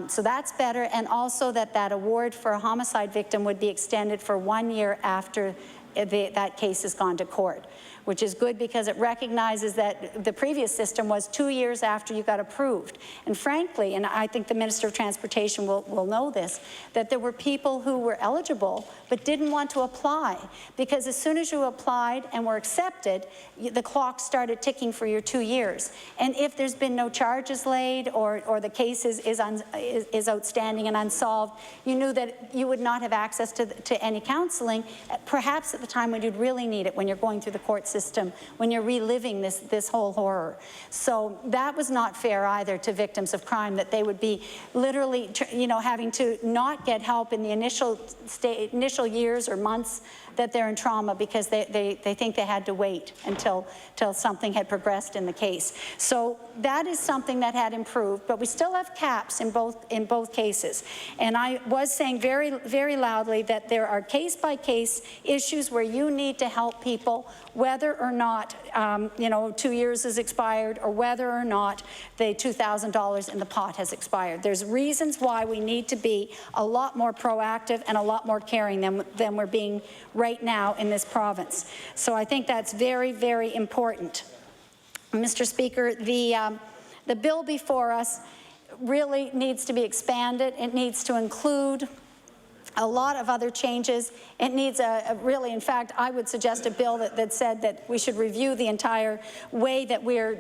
G: So that's better, and also that award for a homicide victim would be extended for 1 year after that case has gone to court, which is good because it recognizes that the previous system was 2 years after you got approved. And frankly, and I think the Minister of Transportation will know this, that there were people who were eligible but didn't want to apply, because as soon as you applied and were accepted, the clock started ticking for your 2 years. And if there's been no charges laid or the case is outstanding and unsolved, you knew that you would not have access to any counseling, perhaps at the time when you'd really need it, when you're going through the court system, when you're reliving this whole horror. So that was not fair either to victims of crime, that they would be literally, having to not get help in the initial years or months that they're in trauma because they think they had to wait until something had progressed in the case. So that is something that had improved, but we still have caps in both cases. And I was saying very, very loudly that there are case-by-case issues where you need to help people, whether or not 2 years is expired or whether or not the $2,000 in the pot has expired. There's reasons why we need to be a lot more proactive and a lot more caring than we're being right now in this province. So I think that's very, very important. Mr. Speaker, the bill before us really needs to be expanded. It needs to include a lot of other changes. It needs really, in fact, I would suggest a bill that said that we should review the entire way that we're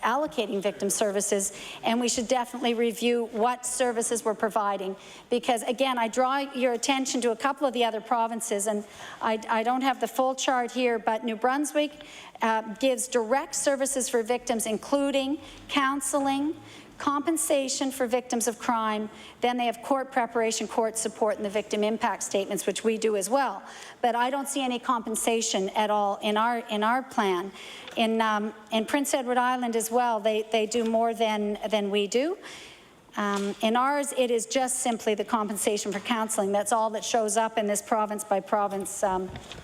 G: allocating victim services, and we should definitely review what services we're providing. Because again, I draw your attention to a couple of the other provinces, and I don't have the full chart here, but New Brunswick gives direct services for victims, including counseling, compensation for victims of crime. Then they have court preparation, court support, and the victim impact statements, which we do as well. But I don't see any compensation at all in our plan. In Prince Edward Island as well, they do more than we do. In ours, it is just simply the compensation for counseling. That's all that shows up in this province-by-province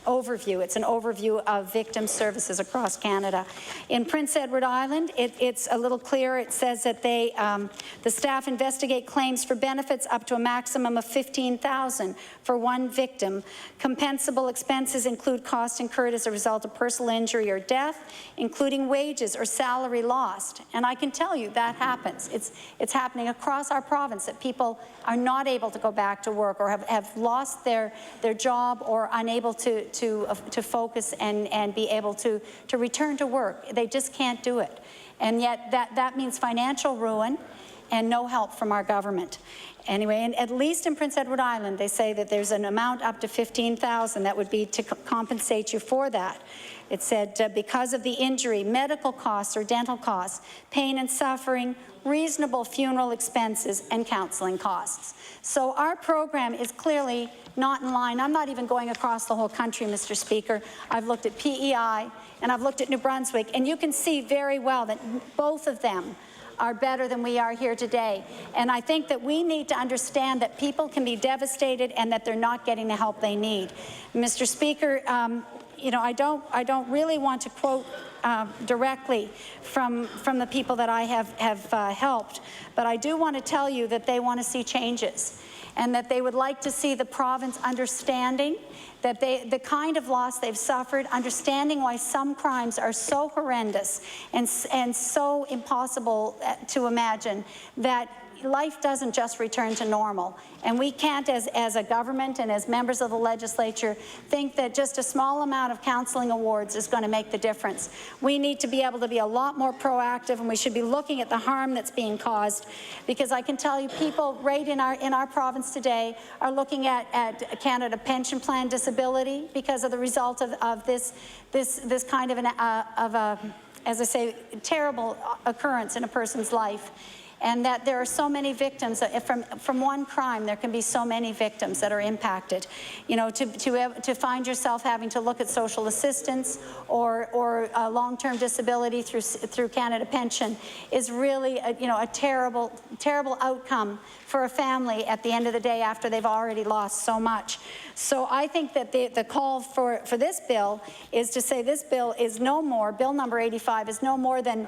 G: overview. It's an overview of victim services across Canada. In Prince Edward Island, it's a little clearer. It says that the staff investigate claims for benefits up to a maximum of $15,000 for one victim. Compensable expenses include costs incurred as a result of personal injury or death, including wages or salary lost. And I can tell you that happens. It's happening across our province, that people are not able to go back to work or have lost their job or unable to focus and be able to return to work. They just can't do it. And yet that means financial ruin and no help from our government. Anyway, and at least in Prince Edward Island, they say that there's an amount up to $15,000 that would be to compensate you for that. It said because of the injury, medical costs or dental costs, pain and suffering, reasonable funeral expenses, and counseling costs. So our program is clearly not in line. I'm not even going across the whole country, Mr. Speaker. I've looked at PEI and I've looked at New Brunswick, and you can see very well that both of them are better than we are here today. And I think that we need to understand that people can be devastated and that they're not getting the help they need. Mr. Speaker, I don't really want to quote directly from the people that I have helped, but I do want to tell you that they want to see changes and that they would like to see the province understanding that the kind of loss they've suffered, understanding why some crimes are so horrendous and so impossible to imagine, that life doesn't just return to normal. And we can't, as a government and as members of the legislature, think that just a small amount of counseling awards is going to make the difference. We need to be able to be a lot more proactive, and we should be looking at the harm that's being caused, because I can tell you people right in our province today are looking at Canada Pension Plan disability because of the result of this kind of as I say, terrible occurrence in a person's life. And that there are so many victims from one crime. There can be so many victims that are impacted. To find yourself having to look at social assistance or long-term disability through Canada Pension is really a terrible outcome for a family at the end of the day after they've already lost so much. So I think that the call for this bill is to say this bill is no more, bill number 85 is no more than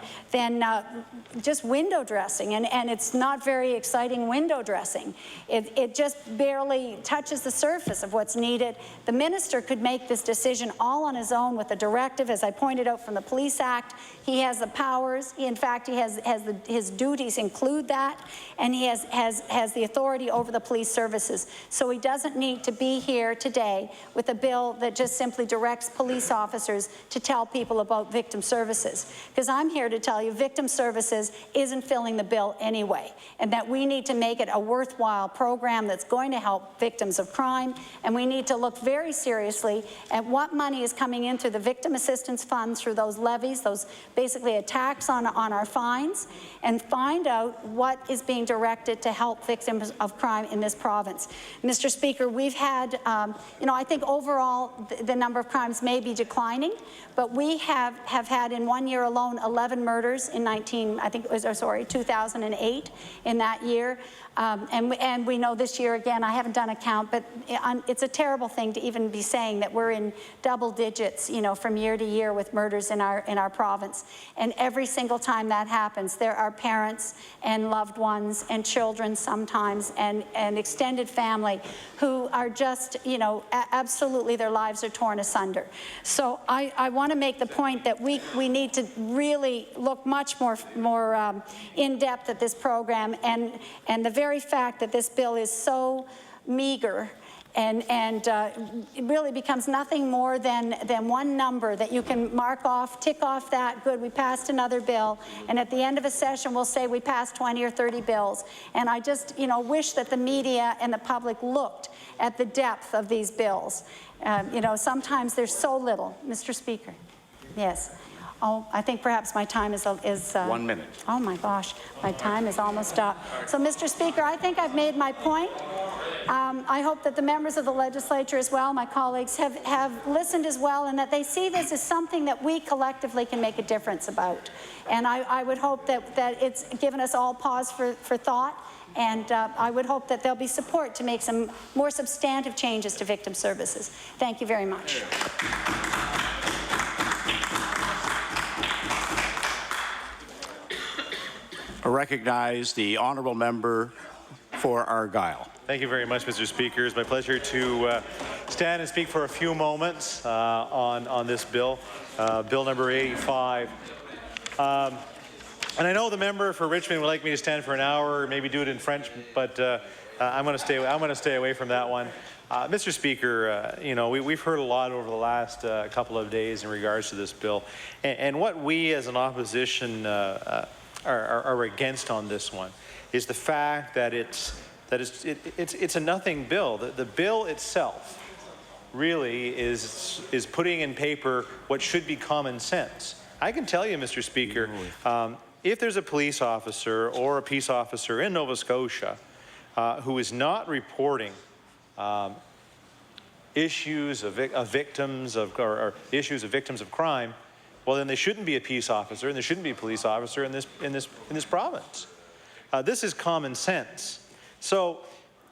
G: just window dressing, and it's not very exciting window dressing. It just barely touches the surface of what's needed. The minister could make this decision all on his own with a directive, as I pointed out, from the Police Act. He has the powers. In fact, his duties include that, and he has the authority over the police services. So he doesn't need to be here today with a bill that just simply directs police officers to tell people about victim services. Because I'm here to tell you victim services isn't filling the bill anyway, and that we need to make it a worthwhile program that's going to help victims of crime, and we need to look very seriously at what money is coming in through the victim assistance fund, through those levies, those basically a tax on our fines, and find out what is being directed to help victims of crime in this province. Mr. Speaker, we've had I think overall the number of crimes may be declining, but we have had in 1 year alone 11 murders in 2008 in that year. And we know this year, again, I haven't done a count, but it's a terrible thing to even be saying that we're in double digits, from year to year with murders in our province. And every single time that happens, there are parents and loved ones and children sometimes and extended family who are just, absolutely their lives are torn asunder. So I want to make the point that we need to really look much more in depth at this program, and the very fact that this bill is so meager and it really becomes nothing more than one number that you can mark off, tick off that, good, we passed another bill, and at the end of a session we'll say we passed 20 or 30 bills. And I just, wish that the media and the public looked at the depth of these bills. Sometimes there's so little. Mr. Speaker. Yes. Oh, I think perhaps my time is
H: 1 minute.
G: Oh my gosh, my time is almost up. So, Mr. Speaker, I think I've made my point. I hope that the members of the legislature as well, my colleagues, have listened as well, and that they see this as something that we collectively can make a difference about. And I would hope that it's given us all pause for thought, and I would hope that there'll be support to make some more substantive changes to victim services. Thank you very much.
H: I recognize the honourable member for Argyle.
I: Thank you very much, Mr. Speaker. It's my pleasure to stand and speak for a few moments on this bill, bill number 85. And I know the member for Richmond would like me to stand for an hour, or maybe do it in French, but I'm going to stay away from that one. Mr. Speaker, we've heard a lot over the last couple of days in regards to this bill, and what we as an opposition are against on this one is the fact that it's a nothing bill. The bill itself really is putting in paper what should be common sense. I can tell you, Mr. Speaker, if there's a police officer or a peace officer in Nova Scotia who is not reporting issues of victims of crime, well, then they shouldn't be a peace officer, and there shouldn't be a police officer in this province. This is common sense. So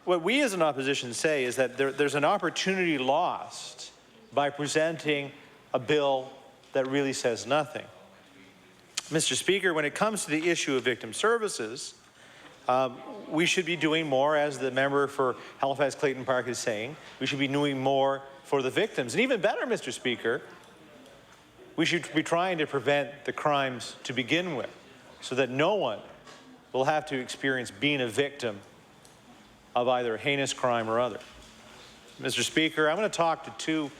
I: what we as an opposition say is that there's an opportunity lost by presenting a bill that really says nothing. Mr. Speaker, when it comes to the issue of victim services, we should be doing more, as the member for Halifax Clayton Park is saying. We should be doing more for the victims. And even better, Mr. Speaker, we should be trying to prevent the crimes to begin with, so that no one will have to experience being a victim of either a heinous crime or other. Mr. Speaker, I'm going to talk to two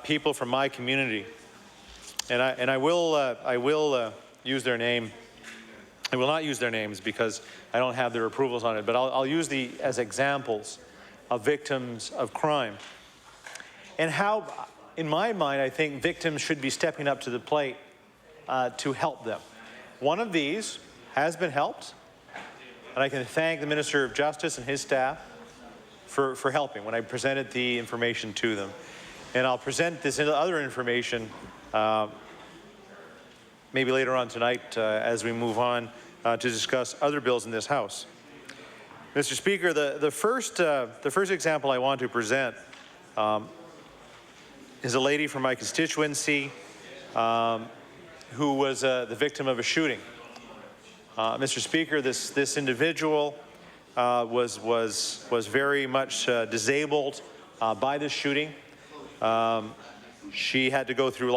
I: people from my community, and I will use their name. I will not use their names because I don't have their approvals on it, but I'll use as examples of victims of crime, and how, in my mind, I think victims should be stepping up to the plate to help them. One of these has been helped, and I can thank the Minister of Justice and his staff for helping when I presented the information to them. And I'll present this other information maybe later on tonight as we move on to discuss other bills in this House. Mr. Speaker, the first example I want to present is a lady from my constituency who was the victim of a shooting. Mr. Speaker, this individual was very much disabled by this shooting. She had to go through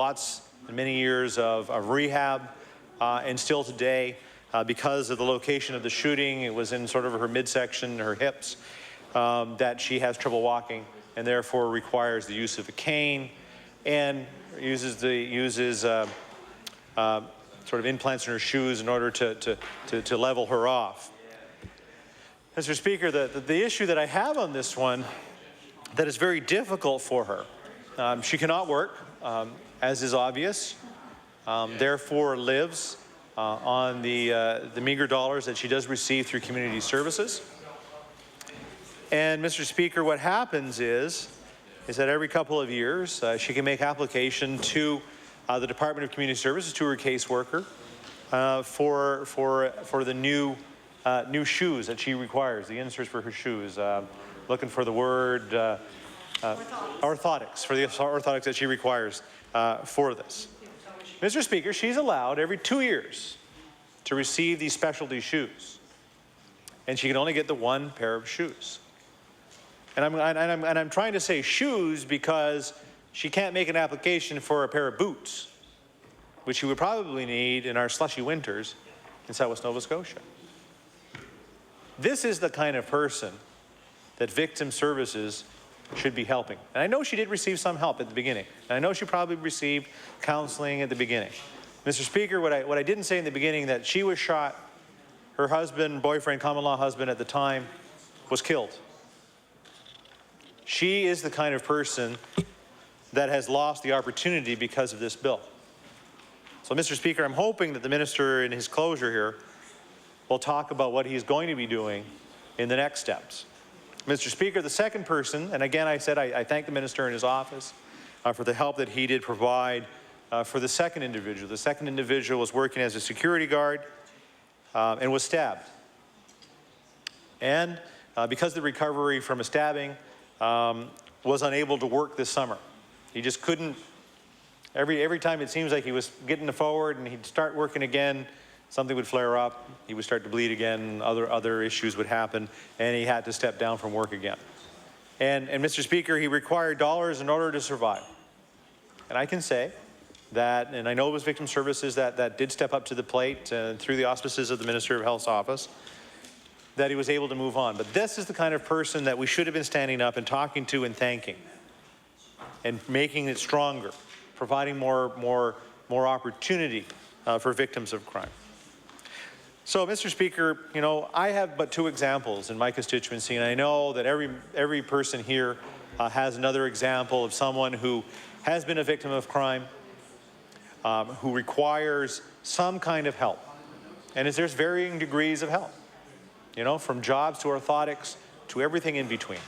I: many years of rehab, and still today, because of the location of the shooting, it was in sort of her midsection, her hips, that she has trouble walking and therefore requires the use of a cane and uses sort of implants in her shoes in order to level her off. Mr. Speaker, the issue that I have on this one that is very difficult for her, she cannot work, as is obvious, therefore lives on the meager dollars that she does receive through community services. And Mr. Speaker, what happens is that every couple of years she can make application to the Department of Community Services, to her caseworker, for the new shoes that she requires, the inserts for her shoes. Looking for the word orthotics, for the orthotics that she requires for this. Mr. Speaker, she's allowed every 2 years to receive these specialty shoes, and she can only get the one pair of shoes. And I'm trying to say shoes because she can't make an application for a pair of boots, which she would probably need in our slushy winters in Southwest Nova Scotia. This is the kind of person that victim services should be helping. And I know she did receive some help at the beginning. And I know she probably received counseling at the beginning. Mr. Speaker, what I didn't say in the beginning, that she was shot, her husband, boyfriend, common law husband at the time, was killed. She is the kind of person that has lost the opportunity because of this bill. So, Mr. Speaker, I'm hoping that the minister in his closure here will talk about what he's going to be doing in the next steps. Mr. Speaker, the second person, and again I said I thank the minister in his office for the help that he did provide for the second individual. The second individual was working as a security guard and was stabbed. And because of the recovery from a stabbing, was unable to work this summer. He just couldn't. Every time it seems like he was getting forward and he'd start working again, something would flare up, he would start to bleed again, other issues would happen, and he had to step down from work again. And Mr. Speaker, he required dollars in order to survive. And I can say that, and I know it was Victim Services that did step up to the plate through the auspices of the Minister of Health's office, that he was able to move on. But this is the kind of person that we should have been standing up and talking to and thanking and making it stronger, providing more opportunity for victims of crime. So, Mr. Speaker, you know, I have but two examples in my constituency, and I know that every person here has another example of someone who has been a victim of crime, who requires some kind of help. And there's varying degrees of help, you know, from jobs to orthotics to everything in between.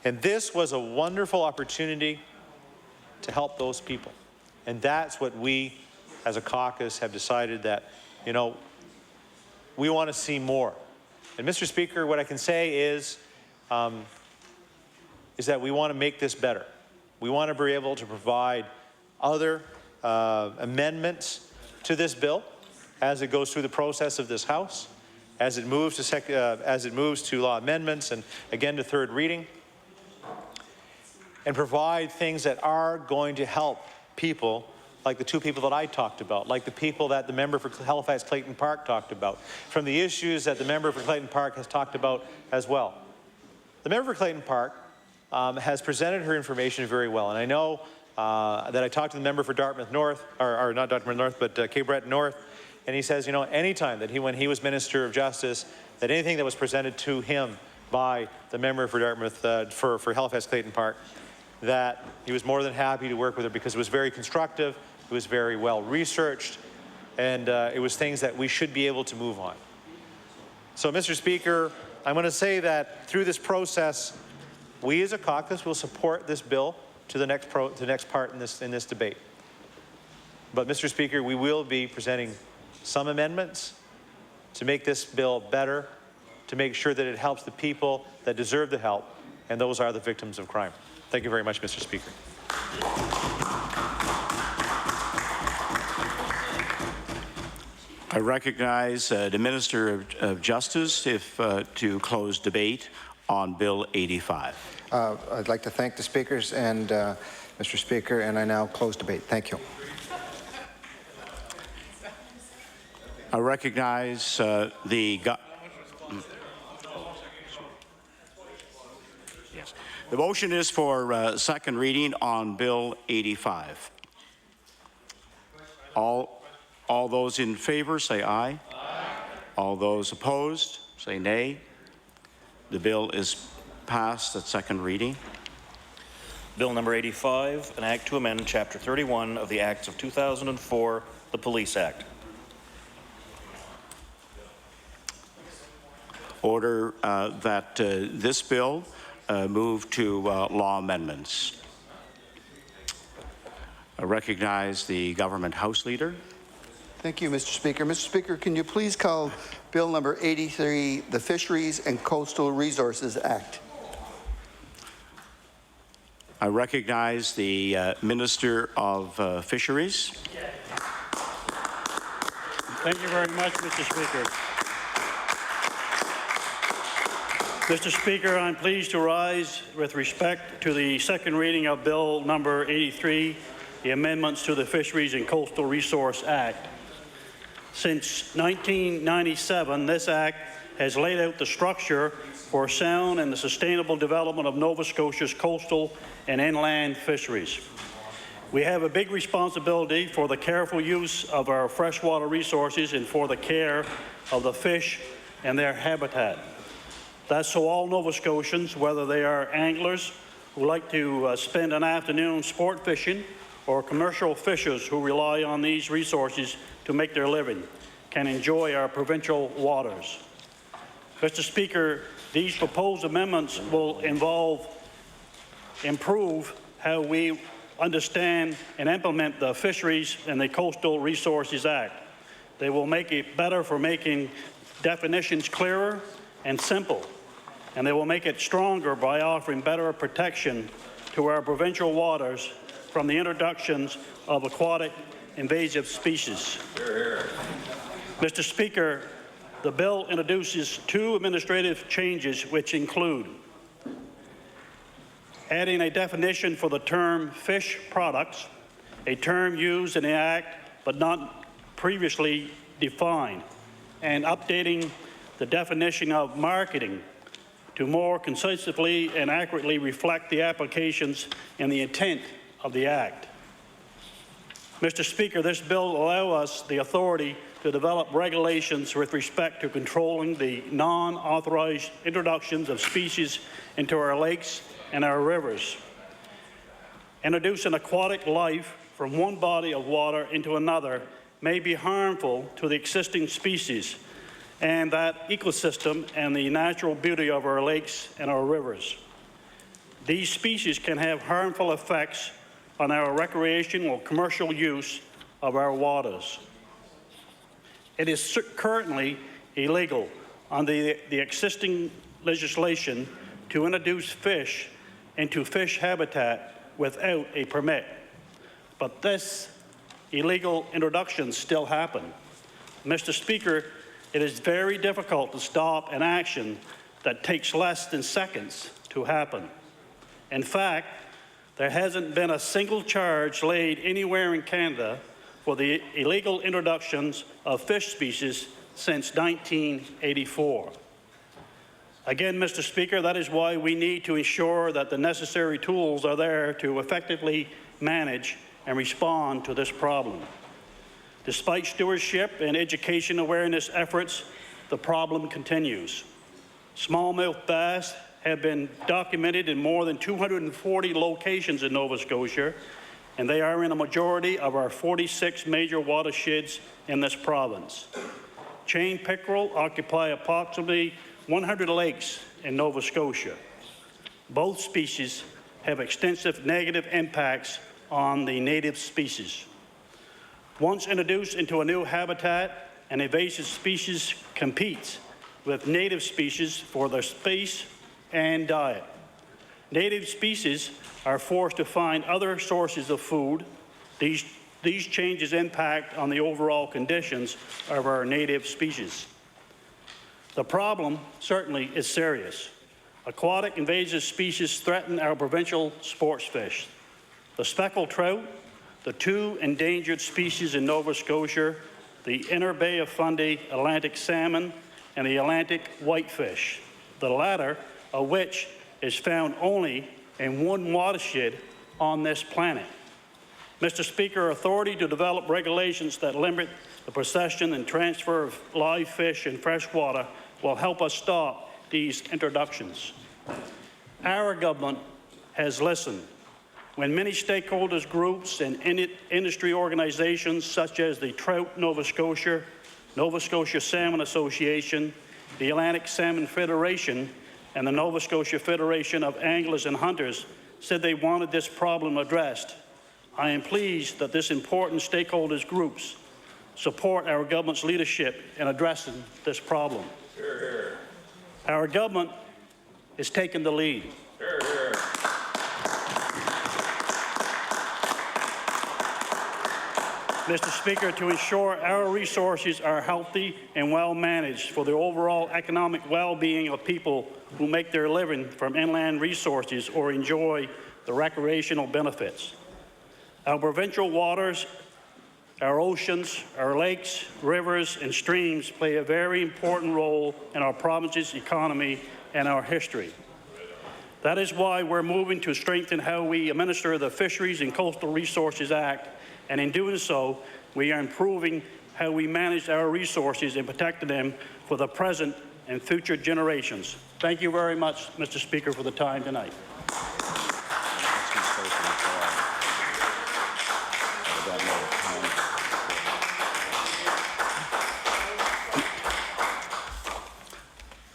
I: And this was a wonderful opportunity to help those people. And that's what we, as a caucus, have decided that, you know, we want to see more. And Mr. Speaker, what I can say is that we want to make this better. We want to be able to provide other amendments to this bill as it goes through the process of this House, as it moves to law amendments and again to third reading, and provide things that are going to help people like the two people that I talked about, like the people that the member for Halifax Clayton Park talked about, from the issues that the member for Clayton Park has talked about as well. The member for Clayton Park has presented her information very well, and I know that I talked to the member for Dartmouth North, or not Dartmouth North, but Cape Breton North, and he says, you know, anytime that when he was Minister of Justice, that anything that was presented to him by the member for Dartmouth, for Halifax Clayton Park, that he was more than happy to work with her because it was very constructive, it was very well researched, and it was things that we should be able to move on. So, Mr. Speaker, I'm going to say that through this process, we as a caucus will support this bill to the next part in this debate. But, Mr. Speaker, we will be presenting some amendments to make this bill better, to make sure that it helps the people that deserve the help, and those are the victims of crime. Thank you very much, Mr. Speaker.
H: I recognize the Minister of Justice to close debate on Bill 85.
J: I'd like to thank the speakers and Mr. Speaker, and I now close debate. Thank you.
H: I recognize the motion is for second reading on Bill 85. All those in favor say aye. Aye. All those opposed say nay. The bill is passed at second reading.
K: Bill number 85, an act to amend Chapter 31 of the Acts of 2004, the Police Act.
H: Order that this bill move to law amendments. I recognize the Government House Leader.
F: Thank you, Mr. Speaker. Mr. Speaker, can you please call Bill number 83, the Fisheries and Coastal Resources Act?
H: I recognize the Minister of Fisheries.
C: Thank you very much, Mr. Speaker. Mr. Speaker, I'm pleased to rise with respect to the second reading of Bill number 83, the amendments to the Fisheries and Coastal Resource Act. Since 1997, this Act has laid out the structure for sound and the sustainable development of Nova Scotia's coastal and inland fisheries. We have a big responsibility for the careful use of our freshwater resources and for the care of the fish and their habitat. That's so all Nova Scotians, whether they are anglers who like to spend an afternoon sport fishing or commercial fishers who rely on these resources to make their living, can enjoy our provincial waters. Mr. Speaker, these proposed amendments will improve how we understand and implement the Fisheries and the Coastal Resources Act. They will make it better for making definitions clearer and simple, and they will make it stronger by offering better protection to our provincial waters from the introductions of aquatic invasive species. Mr. Speaker, the bill introduces two administrative changes which include adding a definition for the term fish products, a term used in the Act but not previously defined, and updating the definition of marketing to more concisely and accurately reflect the applications and the intent of the Act. Mr. Speaker, this bill will allow us the authority to develop regulations with respect to controlling the non-authorized introductions of species into our lakes and our rivers. Introducing aquatic life from one body of water into another may be harmful to the existing species and that ecosystem and the natural beauty of our lakes and our rivers. These species can have harmful effects on our recreational or commercial use of our waters. It is currently illegal under the existing legislation to introduce fish into fish habitat without a permit. But this illegal introductions still happen. Mr. Speaker, it is very difficult to stop an action that takes less than seconds to happen. In fact, there hasn't been a single charge laid anywhere in Canada for the illegal introductions of fish species since 1984. Again, Mr. Speaker, that is why we need to ensure that the necessary tools are there to effectively manage and respond to this problem. Despite stewardship and education awareness efforts, the problem continues. Smallmouth bass have been documented in more than 240 locations in Nova Scotia, and they are in a majority of our 46 major watersheds in this province. Chain pickerel occupy approximately 100 lakes in Nova Scotia. Both species have extensive negative impacts on the native species. Once introduced into a new habitat, an invasive species competes with native species for their space and diet. Native species are forced to find other sources of food. These changes impact on the overall conditions of our native species. The problem certainly is serious. Aquatic invasive species threaten our provincial sports fish. The speckled trout, the 2 endangered species in Nova Scotia, the Inner Bay of Fundy Atlantic salmon, and the Atlantic whitefish, the latter of which is found only in one watershed on this planet. Mr. Speaker, authority to develop regulations that limit the possession and transfer of live fish in fresh water will help us stop these introductions. Our government has listened. When many stakeholders groups and industry organizations such as the Trout Nova Scotia Salmon Association, the Atlantic Salmon Federation, and the Nova Scotia Federation of Anglers and Hunters said they wanted this problem addressed, I am pleased that this important stakeholders groups support our government's leadership in addressing this problem. Hear, hear. Our government is taking the lead. Hear, hear. Mr. Speaker, to ensure our resources are healthy and well managed for the overall economic well-being of people who make their living from inland resources or enjoy the recreational benefits. Our provincial waters, our oceans, our lakes, rivers, and streams play a very important role in our province's economy and our history. That is why we're moving to strengthen how we administer the Fisheries and Coastal Resources Act, and in doing so, we are improving how we manage our resources and protecting them for the present and future generations. Thank you very much, Mr. Speaker, for the time tonight.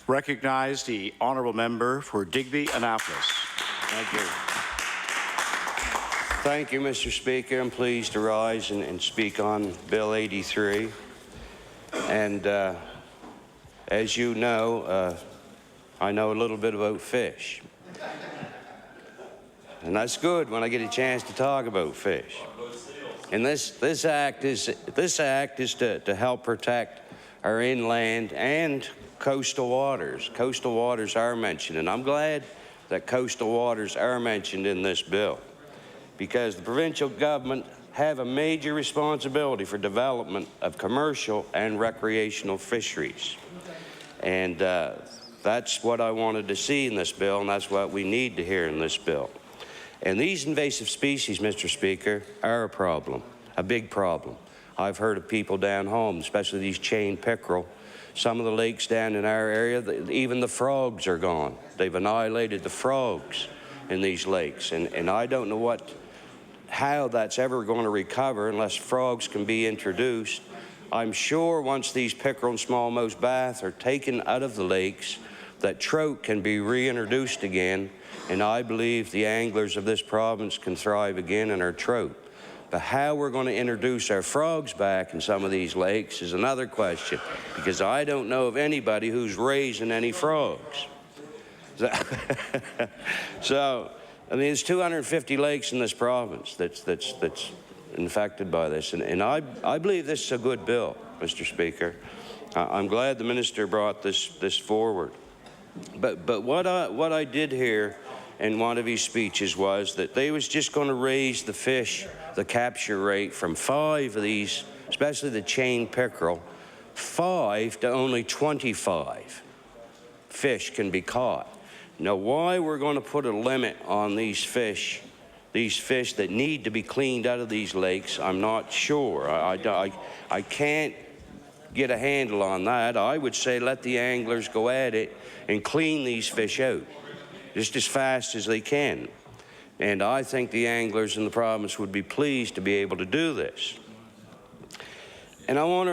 H: Recognize the honourable member for Digby Annapolis.
L: Thank you. Thank you, Mr. Speaker. I'm pleased to rise and speak on Bill 83. And as you know, I know a little bit about fish. And that's good when I get a chance to talk about fish. And this act is to help protect our inland and coastal waters. Coastal waters are mentioned, and I'm glad that coastal waters are mentioned in this bill, because the provincial government have a major responsibility for development of commercial and recreational fisheries. And that's what I wanted to see in this bill, and that's what we need to hear in this bill. And these invasive species, Mr. Speaker, are a problem, a big problem. I've heard of people down home, especially these chain pickerel. Some of the lakes down in our area, even the frogs are gone. They've annihilated the frogs in these lakes, and I don't know how that's ever going to recover unless frogs can be introduced. I'm sure once these pickerel and smallmouth bass are taken out of the lakes, that trout can be reintroduced again, and I believe the anglers of this province can thrive again in our trout. But how we're going to introduce our frogs back in some of these lakes is another question, because I don't know of anybody who's raising any frogs. So I mean, there's 250 lakes in this province that's infected by this, and I believe this is a good bill, Mr. Speaker. I'm glad the minister brought this forward. But what I did hear in one of his speeches was that they was just going to raise the capture rate from 5 of these, especially the chain pickerel, 5 to only 25 fish can be caught. Now, why we're going to put a limit on these fish that need to be cleaned out of these lakes, I'm not sure. I can't get a handle on that. I would say let the anglers go at it and clean these fish out just as fast as they can. And I think the anglers in the province would be pleased to be able to do this. And I want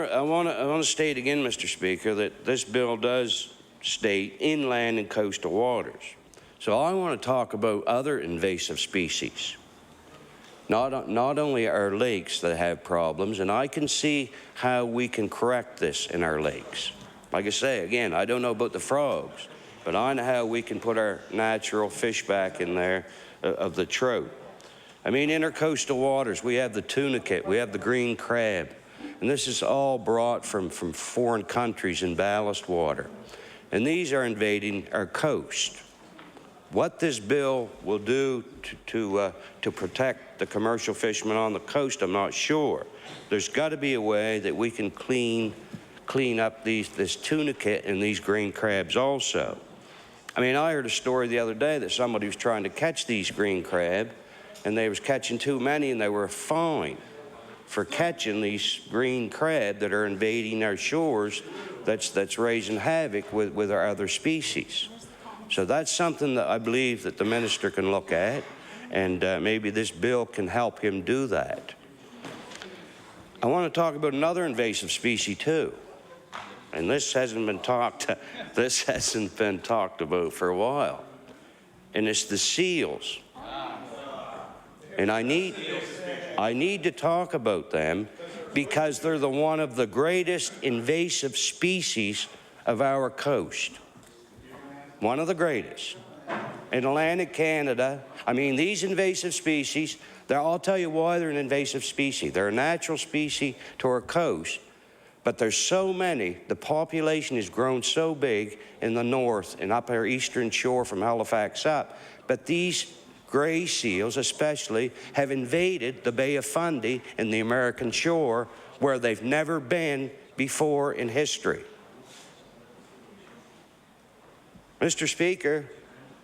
L: to state again, Mr. Speaker, that this bill does state inland and coastal waters. So I want to talk about other invasive species. Not only our lakes that have problems, and I can see how we can correct this in our lakes. Like I say, again, I don't know about the frogs, but I know how we can put our natural fish back in there of the trout. I mean, intercoastal waters, we have the tunicate, we have the green crab, and this is all brought from foreign countries in ballast water. And these are invading our coast. What this bill will do to protect the commercial fishermen on the coast, I'm not sure. There's got to be a way that we can clean up this tunicate and these green crabs also. I mean, I heard a story the other day that somebody was trying to catch these green crab, and they was catching too many, and they were fined for catching these green crab that are invading our shores, that's raising havoc with our other species. So that's something that I believe that the minister can look at, and maybe this bill can help him do that. I want to talk about another invasive species too, and this hasn't been talked about for a while, and it's the seals. And I need to talk about them because they're one of the greatest invasive species of our coast. One of the greatest. In Atlantic Canada, I mean, these invasive species, I'll tell you why they're an invasive species. They're a natural species to our coast, but there's so many, the population has grown so big in the north and up our eastern shore from Halifax up, but these gray seals especially have invaded the Bay of Fundy and the American shore where they've never been before in history. Mr. Speaker,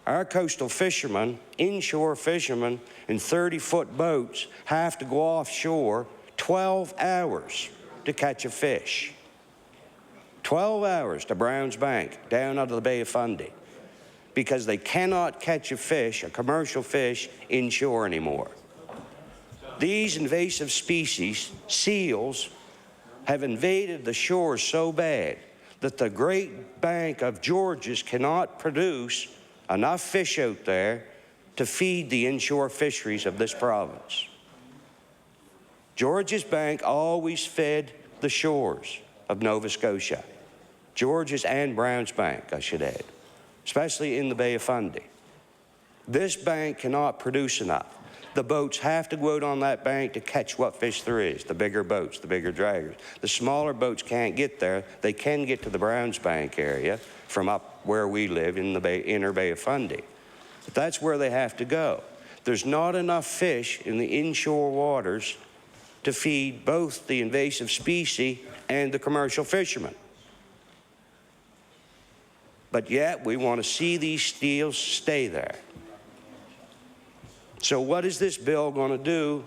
L: our coastal fishermen, inshore fishermen in 30-foot boats have to go offshore 12 hours to catch a fish. 12 hours to Browns Bank, down out of the Bay of Fundy, because they cannot catch a fish, a commercial fish, inshore anymore. These invasive species, seals, have invaded the shores so bad that the Great Bank of Georges cannot produce enough fish out there to feed the inshore fisheries of this province. Georges Bank always fed the shores of Nova Scotia. Georges and Browns Bank, I should add, especially in the Bay of Fundy. This bank cannot produce enough. The boats have to go out on that bank to catch what fish there is, the bigger boats, the bigger draggers. The smaller boats can't get there. They can get to the Browns Bank area from up where we live in the inner Bay of Fundy. But that's where they have to go. There's not enough fish in the inshore waters to feed both the invasive species and the commercial fishermen. But yet we want to see these seals stay there. So what is this bill going to do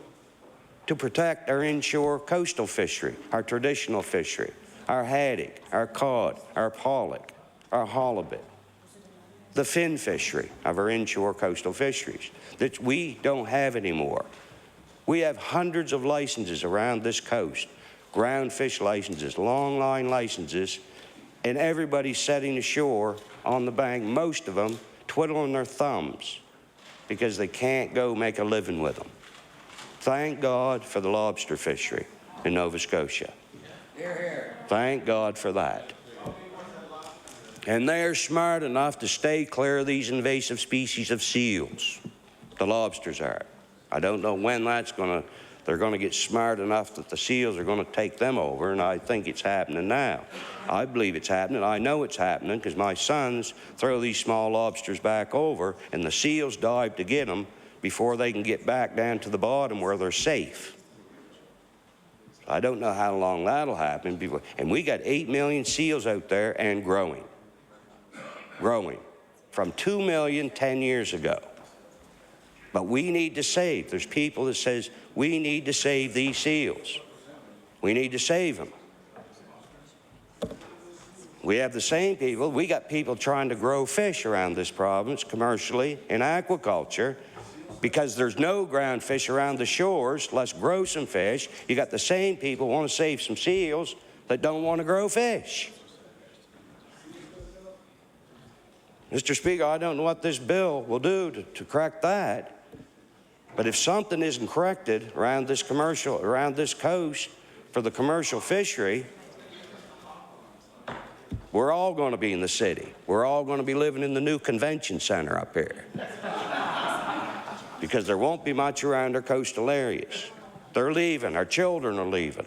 L: to protect our inshore coastal fishery, our traditional fishery, our haddock, our cod, our pollock, our halibut, the fin fishery of our inshore coastal fisheries that we don't have anymore? We have hundreds of licenses around this coast, ground fish licenses, long line licenses, and everybody's setting ashore on the bank, most of them twiddling their thumbs because they can't go make a living with them. Thank God for the lobster fishery in Nova Scotia. Thank God for that. And they're smart enough to stay clear of these invasive species of seals. The lobsters are. I don't know when they're going to get smart enough that the seals are going to take them over, and I think it's happening now. I believe it's happening. I know it's happening because my sons throw these small lobsters back over, and the seals dive to get them before they can get back down to the bottom where they're safe. I don't know how long that'll happen. And we got 8 million seals out there and growing. Growing. From 2 million 10 years ago. But we need to save. There's people that says we need to save these seals. We need to save them. We have the same people. We got people trying to grow fish around this province commercially in aquaculture because there's no ground fish around the shores. Let's grow some fish. You got the same people who want to save some seals that don't want to grow fish. Mr. Speaker, I don't know what this bill will do to correct that. But if something isn't corrected around this coast for the commercial fishery, We're all going to be in the city. We're all going to be living in the new convention center up here. Because there won't be much around our coastal areas. They're leaving. Our children are leaving.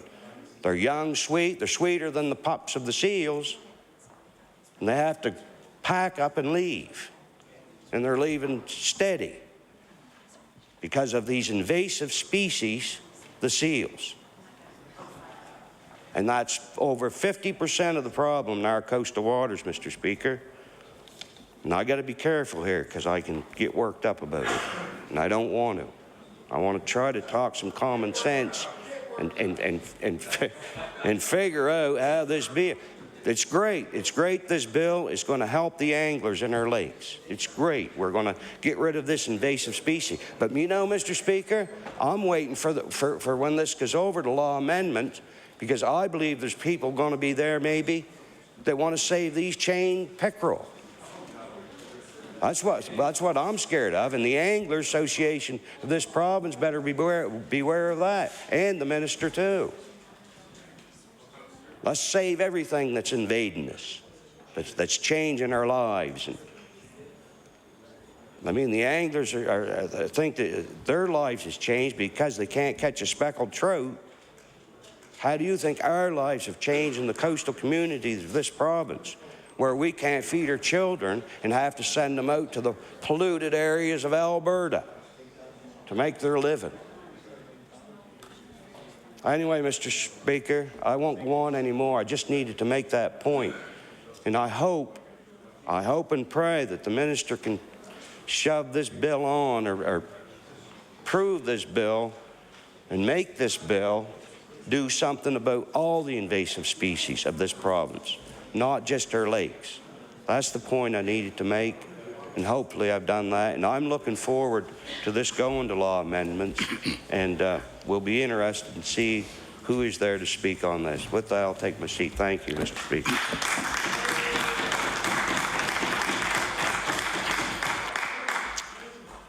L: They're young, sweet. They're sweeter than the pups of the seals. And they have to pack up and leave. And they're leaving steady because of these invasive species, the seals. And that's over 50% of the problem in our coastal waters, Mr. Speaker. And I got to be careful here because I can get worked up about it. And I don't want to. I want to try to talk some common sense and figure out how this bill. It's great. It's great this bill is going to help the anglers in our lakes. It's great. We're going to get rid of this invasive species. But you know, Mr. Speaker, I'm waiting for when this goes over to law amendment, because I believe there's people going to be there maybe that want to save these chain pickerel. That's what I'm scared of, and the Angler Association of this province better beware of that, and the minister too. Let's save everything that's invading us, that's changing our lives. And I mean, the anglers I think that their lives has changed because they can't catch a speckled trout. How do you think our lives have changed in the coastal communities of this province, where we can't feed our children and have to send them out to the polluted areas of Alberta to make their living? Anyway, Mr. Speaker, I won't go on anymore. I just needed to make that point. And I hope and pray that the minister can shove this bill on or approve this bill and make this bill do something about all the invasive species of this province, not just our lakes. That's the point I needed to make, and hopefully I've done that. And I'm looking forward to this going to law amendments, and we'll be interested to see who is there to speak on this. With that, I'll take my seat. Thank you, Mr. Speaker.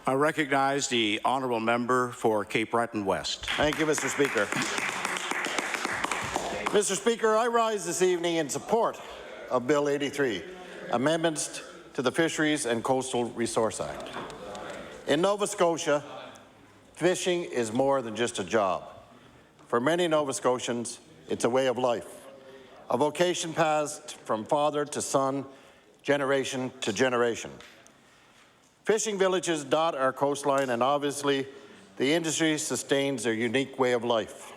H: I recognize the honourable member for Cape Breton West.
M: Thank you, Mr. Speaker. Mr. Speaker, I rise this evening in support of Bill 83, amendments to the Fisheries and Coastal Resource Act. In Nova Scotia, fishing is more than just a job. For many Nova Scotians, it's a way of life, a vocation passed from father to son, generation to generation. Fishing villages dot our coastline, and obviously, the industry sustains their unique way of life.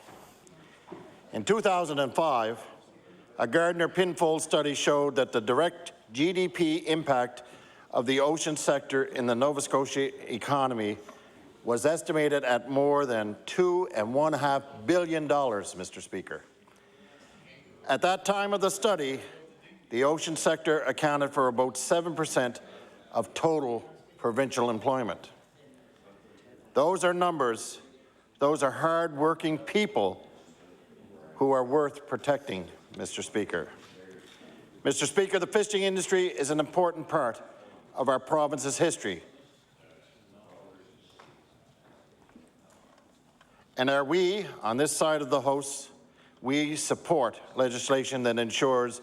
M: In 2005, a Gardner Pinfold study showed that the direct GDP impact of the ocean sector in the Nova Scotia economy was estimated at more than $2.5 billion, Mr. Speaker. At that time of the study, the ocean sector accounted for about 7% of total provincial employment. Those are numbers. Those are hard-working people who are worth protecting, Mr. Speaker. Mr. Speaker, the fishing industry is an important part of our province's history. And are we, on this side of the House, we support legislation that ensures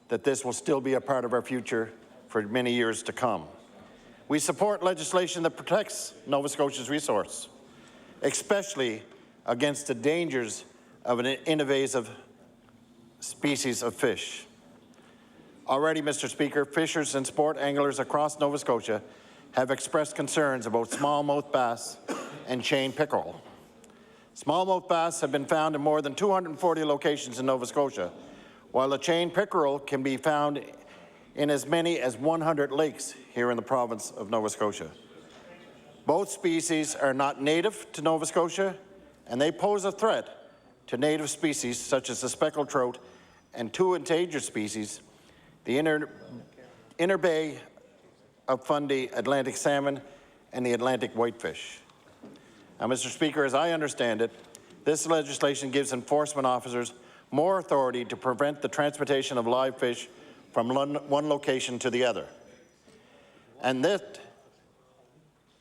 M: that this will still be a part of our future for many years to come. We support legislation that protects Nova Scotia's resource, especially against the dangers of an invasive species of fish. Already, Mr. Speaker, fishers and sport anglers across Nova Scotia have expressed concerns about smallmouth bass and chain pickerel. Smallmouth bass have been found in more than 240 locations in Nova Scotia, while the chain pickerel can be found in as many as 100 lakes here in the province of Nova Scotia. Both species are not native to Nova Scotia, and they pose a threat to native species such as the speckled trout and two endangered species, the inner bay of Fundy Atlantic salmon and the Atlantic whitefish. Now, Mr. Speaker, as I understand it, this legislation gives enforcement officers more authority to prevent the transportation of live fish from one location to the other. And that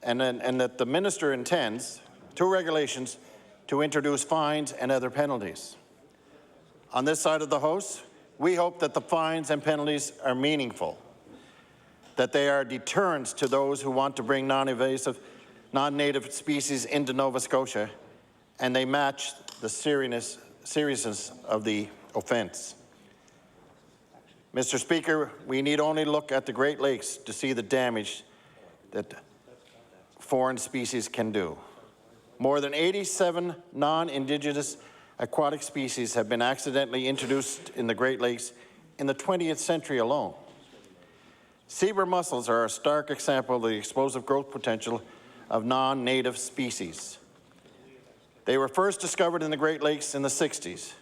M: the minister intends, through regulations, to introduce fines and other penalties. On this side of the House, We hope that the fines and penalties are meaningful, that they are deterrents to those who want to bring non-invasive, non-native species into Nova Scotia, and they match the seriousness of the offence. Mr. Speaker, we need only look at the Great Lakes to see the damage that foreign species can do. More than 87 non-Indigenous aquatic species have been accidentally introduced in the Great Lakes in the 20th century alone. Zebra mussels are a stark example of the explosive growth potential of non-native species. They were first discovered in the Great Lakes in the 60s.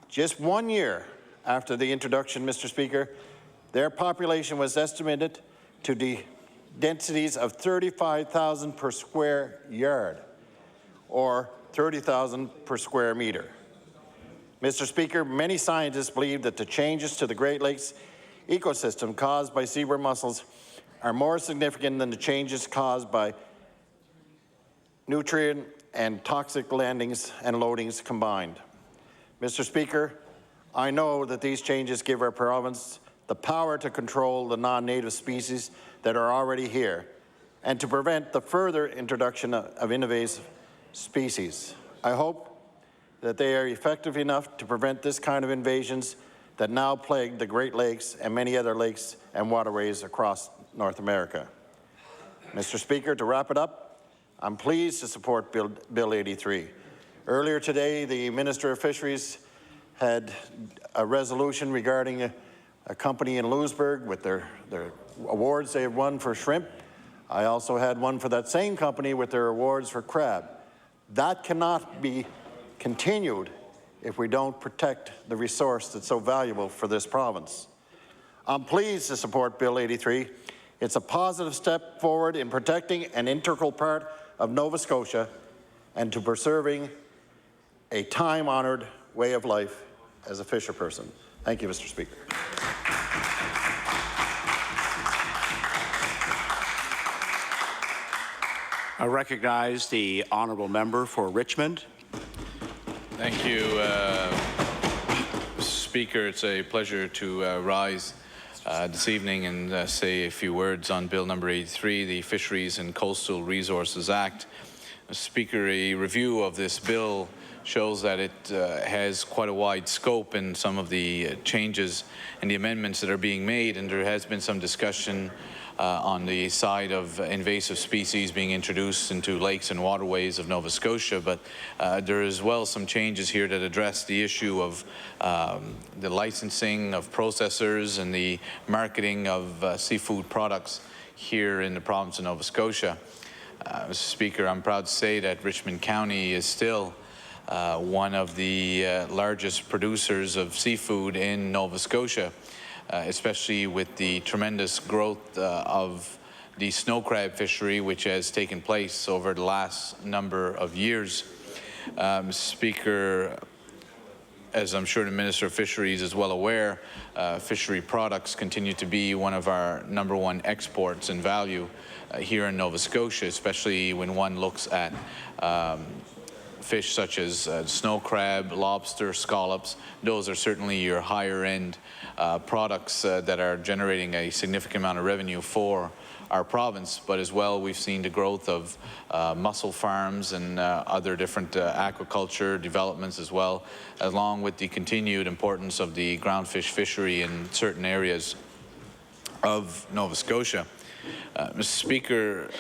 M: Just 1 year after the introduction, Mr. Speaker, their population was estimated to densities of 35,000 per square yard, or 30,000 per square meter. Mr. Speaker, many scientists believe that the changes to the Great Lakes ecosystem caused by zebra mussels are more significant than the changes caused by nutrient and toxic landings and loadings combined. Mr. Speaker, I know that these changes give our province the power to control the non-native species that are already here and to prevent the further introduction of invasive species. I hope that they are effective enough to prevent this kind of invasions that now plague the Great Lakes and many other lakes and waterways across North America. Mr. Speaker, to wrap it up, I'm pleased to support Bill 83. Earlier today, the Minister of Fisheries had a resolution regarding a company in Lewisburg with their awards they have won for shrimp. I also had one for that same company with their awards for crab. That cannot be continued if we don't protect the resource that's so valuable for this province. I'm pleased to support Bill 83. It's a positive step forward in protecting an integral part of Nova Scotia and to preserving a time-honored way of life as a fisher person. Thank you, Mr. Speaker.
H: I recognize the honourable member for Richmond.
D: Thank you, Mr. Speaker. It's a pleasure to rise this evening and say a few words on Bill number 83, the Fisheries and Coastal Resources Act. Mr. Speaker, a review of this bill shows that it has quite a wide scope in some of the changes and the amendments that are being made, and there has been some discussion on the side of invasive species being introduced into lakes and waterways of Nova Scotia, but there is well some changes here that address the issue of the licensing of processors and the marketing of seafood products here in the province of Nova Scotia. Mr. Speaker, I'm proud to say that Richmond County is still one of the largest producers of seafood in Nova Scotia, especially with the tremendous growth of the snow crab fishery, which has taken place over the last number of years. Mr. Speaker, as I'm sure the Minister of Fisheries is well aware, fishery products continue to be one of our #1 exports in value here in Nova Scotia, especially when one looks at fish such as snow crab, lobster, scallops. Those are certainly your higher end products that are generating a significant amount of revenue for our province, but as well we've seen the growth of mussel farms and other different aquaculture developments as well, along with the continued importance of the groundfish fishery in certain areas of Nova Scotia. Mr. Speaker,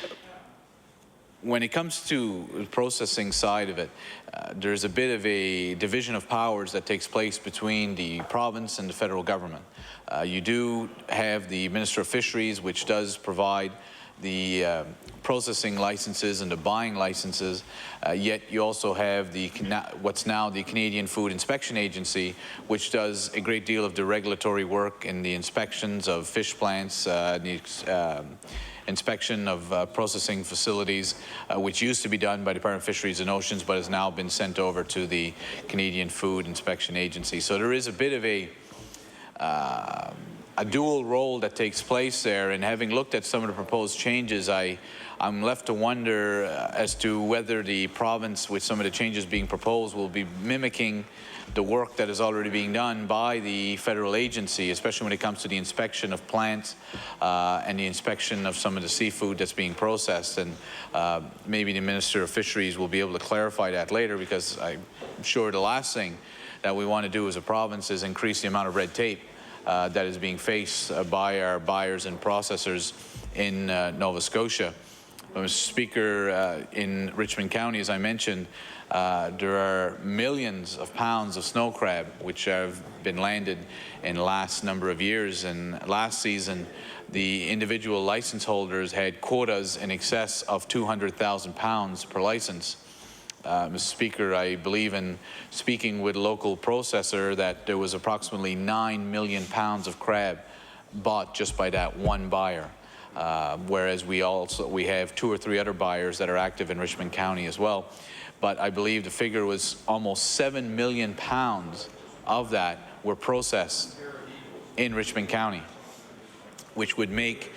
D: when it comes to the processing side of it, there's a bit of a division of powers that takes place between the province and the federal government. You do have the Minister of Fisheries, which does provide the processing licenses and the buying licenses, yet you also have the what's now the Canadian Food Inspection Agency, which does a great deal of the regulatory work in the inspections of fish plants, inspection of processing facilities, which used to be done by Department of Fisheries and Oceans, but has now been sent over to the Canadian Food Inspection Agency. So there is a bit of a a dual role that takes place there, and having looked at some of the proposed changes, I'm left to wonder as to whether the province, with some of the changes being proposed, will be mimicking the work that is already being done by the federal agency, especially when it comes to the inspection of plants and the inspection of some of the seafood that's being processed. And maybe the Minister of Fisheries will be able to clarify that later, because I'm sure the last thing that we want to do as a province is increase the amount of red tape that is being faced by our buyers and processors in Nova Scotia. Mr. Speaker, in Richmond County, as I mentioned, there are millions of pounds of snow crab which have been landed in the last number of years. And last season, the individual license holders had quotas in excess of 200,000 pounds per license. Mr. Speaker, I believe in speaking with a local processor that there was approximately 9 million pounds of crab bought just by that one buyer. Whereas we have 2 or 3 other buyers that are active in Richmond County as well. But I believe the figure was almost 7 million pounds of that were processed in Richmond County, which would make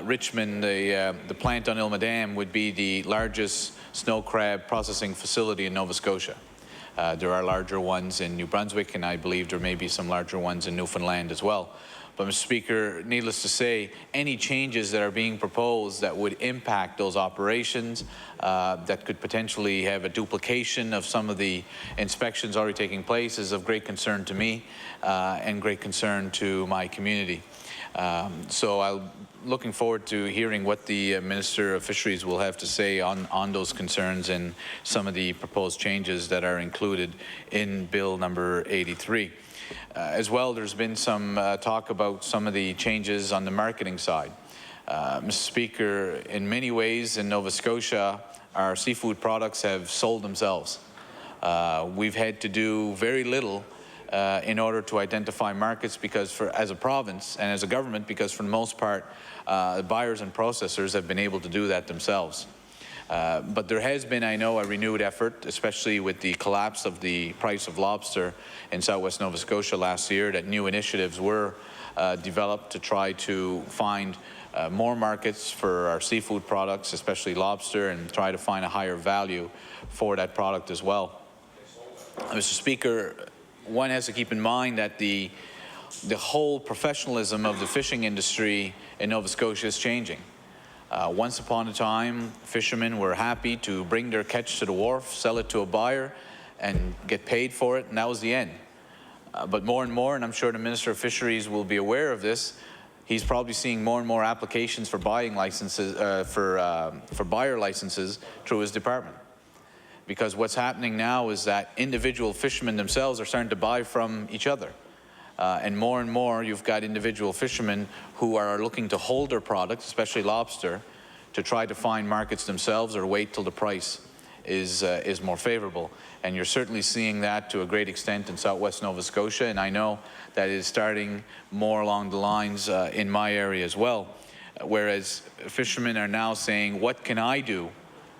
D: Richmond, the plant on Ilma Dam, would be the largest snow crab processing facility in Nova Scotia. There are larger ones in New Brunswick, and I believe there may be some larger ones in Newfoundland as well. But, Mr. Speaker, needless to say, any changes that are being proposed that would impact those operations, that could potentially have a duplication of some of the inspections already taking place, is of great concern to me and great concern to my community. So I'm looking forward to hearing what the Minister of Fisheries will have to say on those concerns and some of the proposed changes that are included in Bill number 83. As well, there's been some talk about some of the changes on the marketing side. Mr. Speaker, in many ways in Nova Scotia, our seafood products have sold themselves. We've had to do very little in order to identify markets, because as a province and as a government, because for the most part, buyers and processors have been able to do that themselves. But there has been, I know, a renewed effort, especially with the collapse of the price of lobster in southwest Nova Scotia last year, that new initiatives were developed to try to find more markets for our seafood products, especially lobster, and try to find a higher value for that product as well. Mr. Speaker, one has to keep in mind that the whole professionalism of the fishing industry in Nova Scotia is changing. Once upon a time, fishermen were happy to bring their catch to the wharf, sell it to a buyer, and get paid for it, and that was the end. But more and more, and I'm sure the Minister of Fisheries will be aware of this, he's probably seeing more and more applications for buying licenses, for buyer licenses through his department. Because what's happening now is that individual fishermen themselves are starting to buy from each other. And more, you've got individual fishermen who are looking to hold their products, especially lobster, to try to find markets themselves or wait till the price is more favorable. And you're certainly seeing that to a great extent in southwest Nova Scotia, and I know that is starting more along the lines in my area as well. Whereas fishermen are now saying, what can I do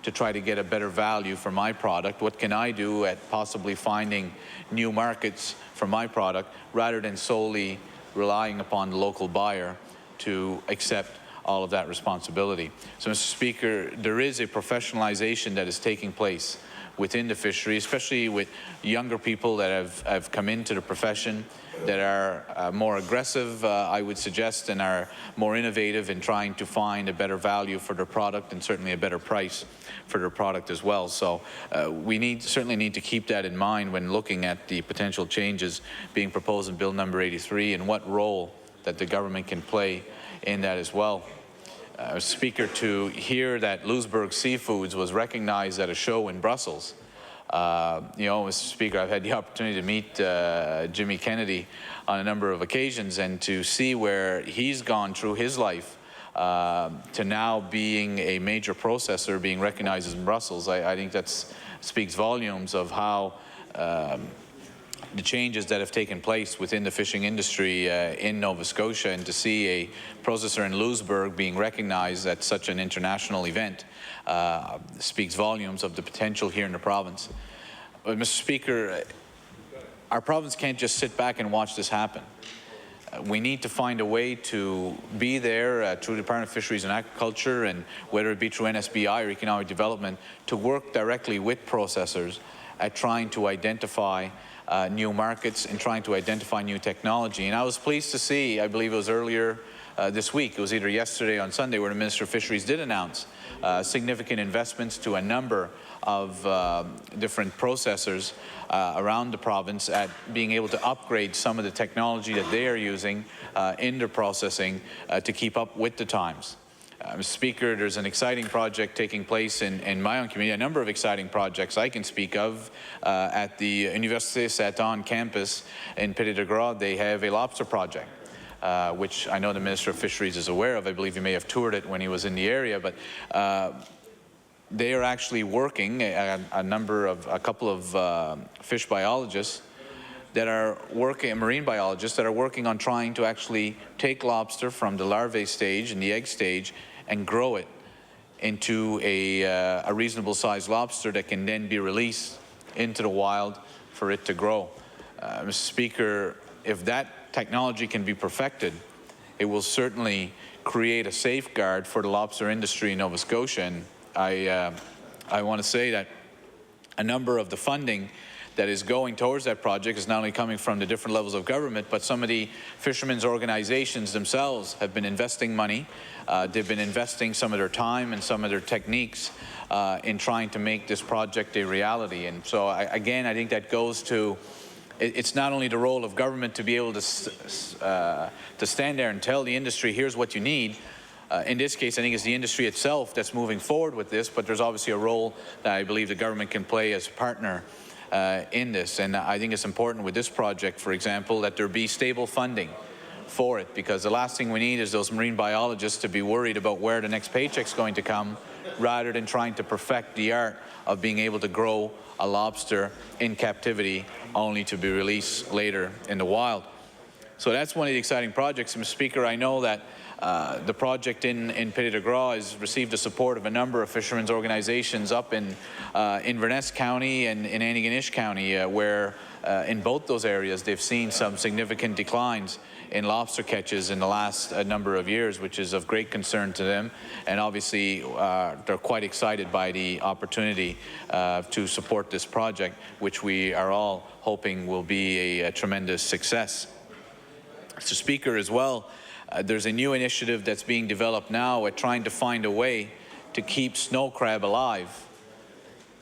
D: to try to get a better value for my product? What can I do at possibly finding new markets for my product, rather than solely relying upon the local buyer to accept all of that responsibility? So, Mr. Speaker, there is a professionalization that is taking place within the fishery, especially with younger people that have come into the profession, that are more aggressive, I would suggest, and are more innovative in trying to find a better value for their product, and certainly a better price for their product as well. So we certainly need to keep that in mind when looking at the potential changes being proposed in Bill number 83, and what role that the government can play in that as well. Speaker, to hear that Louisbourg Seafoods was recognized at a show in Brussels. You know, Mr. Speaker, I've had the opportunity to meet Jimmy Kennedy on a number of occasions, and to see where he's gone through his life to now being a major processor, being recognized in Brussels, I think that speaks volumes of how the changes that have taken place within the fishing industry in Nova Scotia, and to see a processor in Louisbourg being recognized at such an international event speaks volumes of the potential here in the province. But, Mr. Speaker, our province can't just sit back and watch this happen. We need to find a way to be there through the Department of Fisheries and Agriculture, and whether it be through NSBI or economic development, to work directly with processors at trying to identify new markets and trying to identify new technology. And I was pleased to see, I believe it was earlier this week, it was either yesterday or on Sunday, where the Minister of Fisheries did announce significant investments to a number of different processors around the province at being able to upgrade some of the technology that they are using in their processing to keep up with the times. Mr. Speaker, there's an exciting project taking place in my own community, a number of exciting projects I can speak of. At the Université Saint-Anne campus in Petit de Gras, they have a lobster project, which I know the Minister of Fisheries is aware of. I believe he may have toured it when he was in the area, but they are actually working, a couple of fish biologists that are working, marine biologists that are working on trying to actually take lobster from the larvae stage and the egg stage and grow it into a reasonable sized lobster that can then be released into the wild for it to grow. Mr. Speaker, if that technology can be perfected, it will certainly create a safeguard for the lobster industry in Nova Scotia. And I want to say that a number of the funding that is going towards that project is not only coming from the different levels of government, but some of the fishermen's organizations themselves have been investing money. They've been investing some of their time and some of their techniques in trying to make this project a reality. And so, again, I think that goes to, it's not only the role of government to be able to stand there and tell the industry, here's what you need. In this case, I think it's the industry itself that's moving forward with this, but there's obviously a role that I believe the government can play as a partner in this. And I think it's important with this project, for example, that there be stable funding for it, because the last thing we need is those marine biologists to be worried about where the next paycheck's going to come, rather than trying to perfect the art of being able to grow a lobster in captivity only to be released later in the wild. So that's one of the exciting projects. Mr. Speaker, I know that the project in Petit de Gras has received the support of a number of fishermen's organizations up in Inverness County and in Antigonish County, where in both those areas they've seen some significant declines in lobster catches in the last number of years, which is of great concern to them. And obviously they're quite excited by the opportunity to support this project, which we are all hoping will be a tremendous success. Mr. Speaker, as well, there's a new initiative that's being developed now at trying to find a way to keep snow crab alive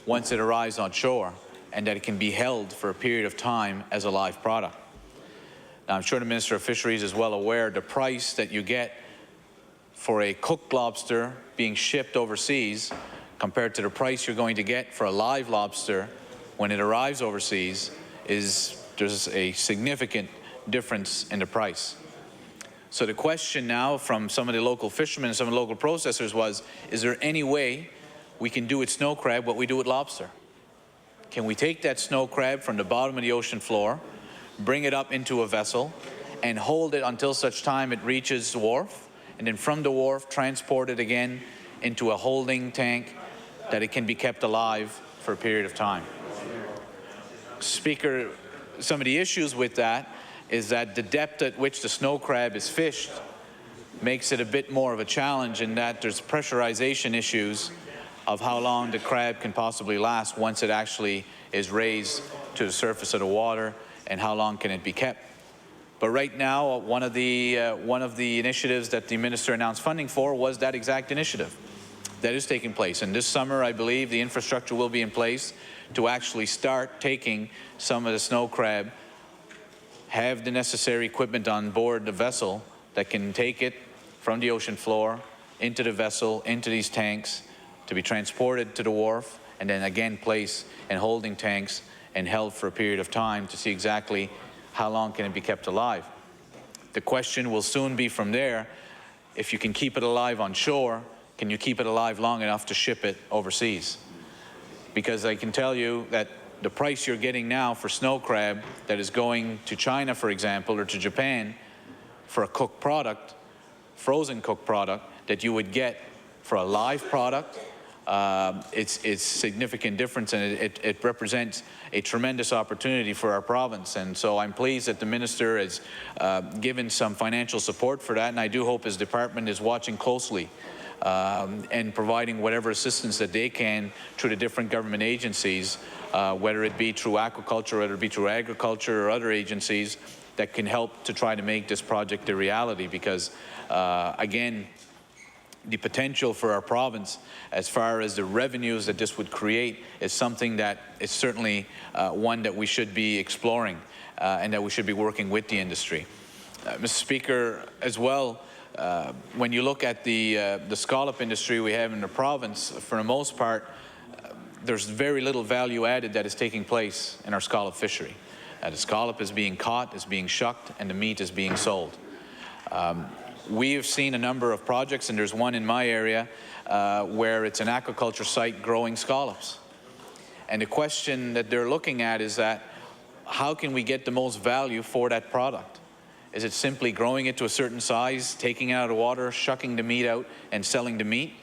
D: once it arrives on shore, and that it can be held for a period of time as a live product. Now, I'm sure the Minister of Fisheries is well aware the price that you get for a cooked lobster being shipped overseas compared to the price you're going to get for a live lobster when it arrives overseas there's a significant difference in the price. So the question now from some of the local fishermen and some of the local processors was, is there any way we can do with snow crab what we do with lobster? Can we take that snow crab from the bottom of the ocean floor, bring it up into a vessel, and hold it until such time it reaches the wharf, and then from the wharf transport it again into a holding tank that it can be kept alive for a period of time? Speaker, some of the issues with that is that the depth at which the snow crab is fished makes it a bit more of a challenge, in that there's pressurization issues of how long the crab can possibly last once it actually is raised to the surface of the water, and how long can it be kept. But right now, one of the initiatives that the minister announced funding for was that exact initiative that is taking place. And this summer, I believe the infrastructure will be in place to actually start taking some of the snow crab, have the necessary equipment on board the vessel that can take it from the ocean floor into the vessel, into these tanks, to be transported to the wharf, and then again placed in holding tanks and held for a period of time to see exactly how long can it be kept alive. The question will soon be from there, if you can keep it alive on shore, can you keep it alive long enough to ship it overseas? Because I can tell you that the price you're getting now for snow crab that is going to China, for example, or to Japan for a cooked product, frozen cooked product, that you would get for a live product it's significant difference, and it represents a tremendous opportunity for our province. And so I'm pleased that the minister has given some financial support for that, and I do hope his department is watching closely and providing whatever assistance that they can through the different government agencies, whether it be through aquaculture, whether it be through agriculture or other agencies that can help to try to make this project a reality, because again, the potential for our province as far as the revenues that this would create is something that is certainly one that we should be exploring and that we should be working with the industry. Mr. Speaker, as well, when you look at the scallop industry we have in the province, for the most part, there's very little value added that is taking place in our scallop fishery. The scallop is being caught, is being shucked, and the meat is being sold. We have seen a number of projects, and there's one in my area where it's an aquaculture site growing scallops. And the question that they're looking at is that, how can we get the most value for that product? Is it simply growing it to a certain size, taking it out of the water, shucking the meat out, and selling the meat?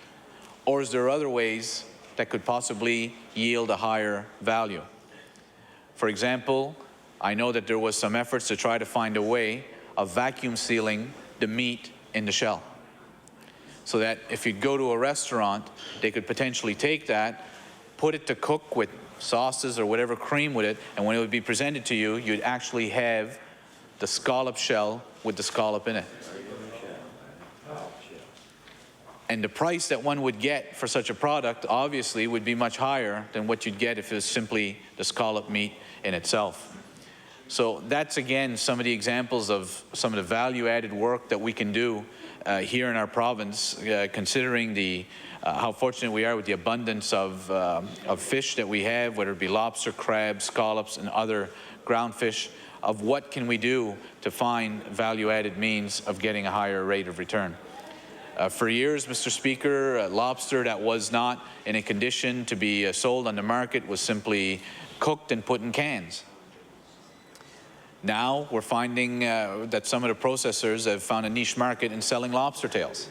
D: Or is there other ways that could possibly yield a higher value? For example, I know that there was some efforts to try to find a way of vacuum sealing the meat in the shell, so that if you go to a restaurant, they could potentially take that, put it to cook with sauces or whatever cream with it, and when it would be presented to you, you'd actually have the scallop shell with the scallop in it. And the price that one would get for such a product obviously would be much higher than what you'd get if it was simply the scallop meat in itself. So that's, again, some of the examples of some of the value-added work that we can do here in our province, considering the how fortunate we are with the abundance of fish that we have, whether it be lobster, crabs, scallops, and other ground fish, of what can we do to find value-added means of getting a higher rate of return. For years, Mr. Speaker, lobster that was not in a condition to be sold on the market was simply cooked and put in cans. Now we're finding that some of the processors have found a niche market in selling lobster tails.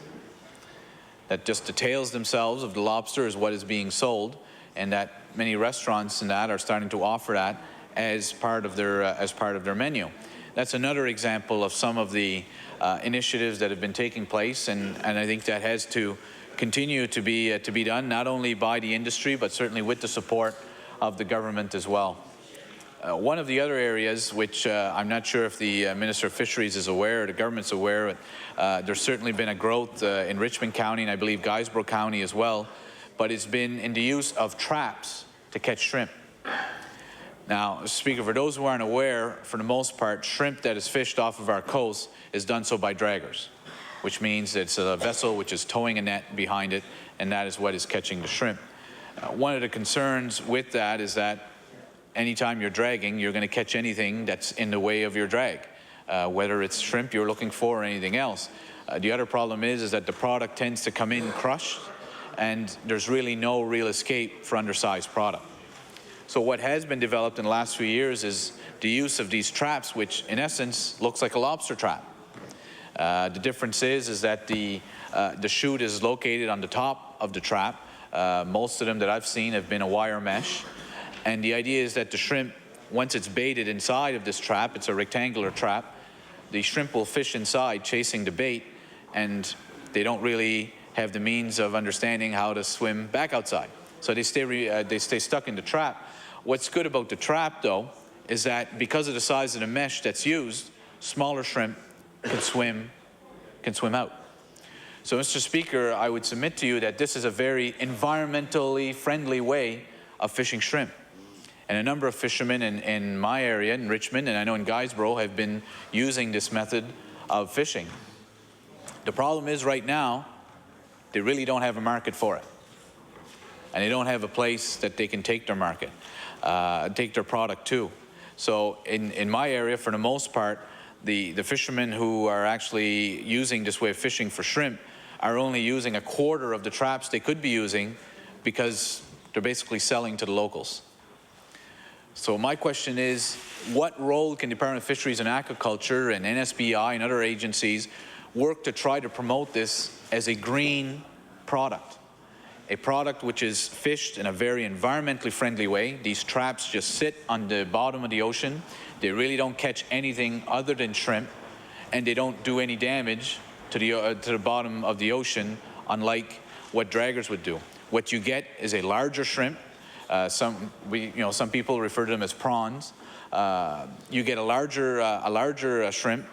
D: That just the tails themselves of the lobster is what is being sold, and that many restaurants and that are starting to offer that as part of their menu. That's another example of some of the initiatives that have been taking place, and I think that has to continue to be done, not only by the industry, but certainly with the support of the government as well. One of the other areas, which I'm not sure if the Minister of Fisheries is aware, or the government's aware, there's certainly been a growth in Richmond County, and I believe Guysborough County as well, but it's been in the use of traps to catch shrimp. Now, Speaker, for those who aren't aware, for the most part, shrimp that is fished off of our coast is done so by draggers, which means it's a vessel which is towing a net behind it, and that is what is catching the shrimp. One of the concerns with that is that anytime you're dragging, you're going to catch anything that's in the way of your drag, whether it's shrimp you're looking for or anything else. The other problem is that the product tends to come in crushed, and there's really no real escape for undersized product. So what has been developed in the last few years is the use of these traps, which in essence looks like a lobster trap. The difference is that the chute is located on the top of the trap. Most of them that I've seen have been a wire mesh. And the idea is that the shrimp, once it's baited inside of this trap, it's a rectangular trap, the shrimp will fish inside chasing the bait, and they don't really have the means of understanding how to swim back outside. So they stay stuck in the trap. What's good about the trap, though, is that because of the size of the mesh that's used, smaller shrimp can swim out. So, Mr. Speaker, I would submit to you that this is a very environmentally friendly way of fishing shrimp. And a number of fishermen in my area, in Richmond, and I know in Guysborough, have been using this method of fishing. The problem is right now, they really don't have a market for it. And they don't have a place that they can take their product to. So in my area, for the most part, the fishermen who are actually using this way of fishing for shrimp are only using a quarter of the traps they could be using, because they're basically selling to the locals. So my question is, what role can the Department of Fisheries and Aquaculture and NSBI and other agencies work to try to promote this as a green product? a product which is fished in a very environmentally friendly way. These traps just sit on the bottom of the ocean. They really don't catch anything other than shrimp, and they don't do any damage to the bottom of the ocean, unlike what draggers would do. What you get is a larger shrimp. Some people refer to them as prawns. You get a larger shrimp,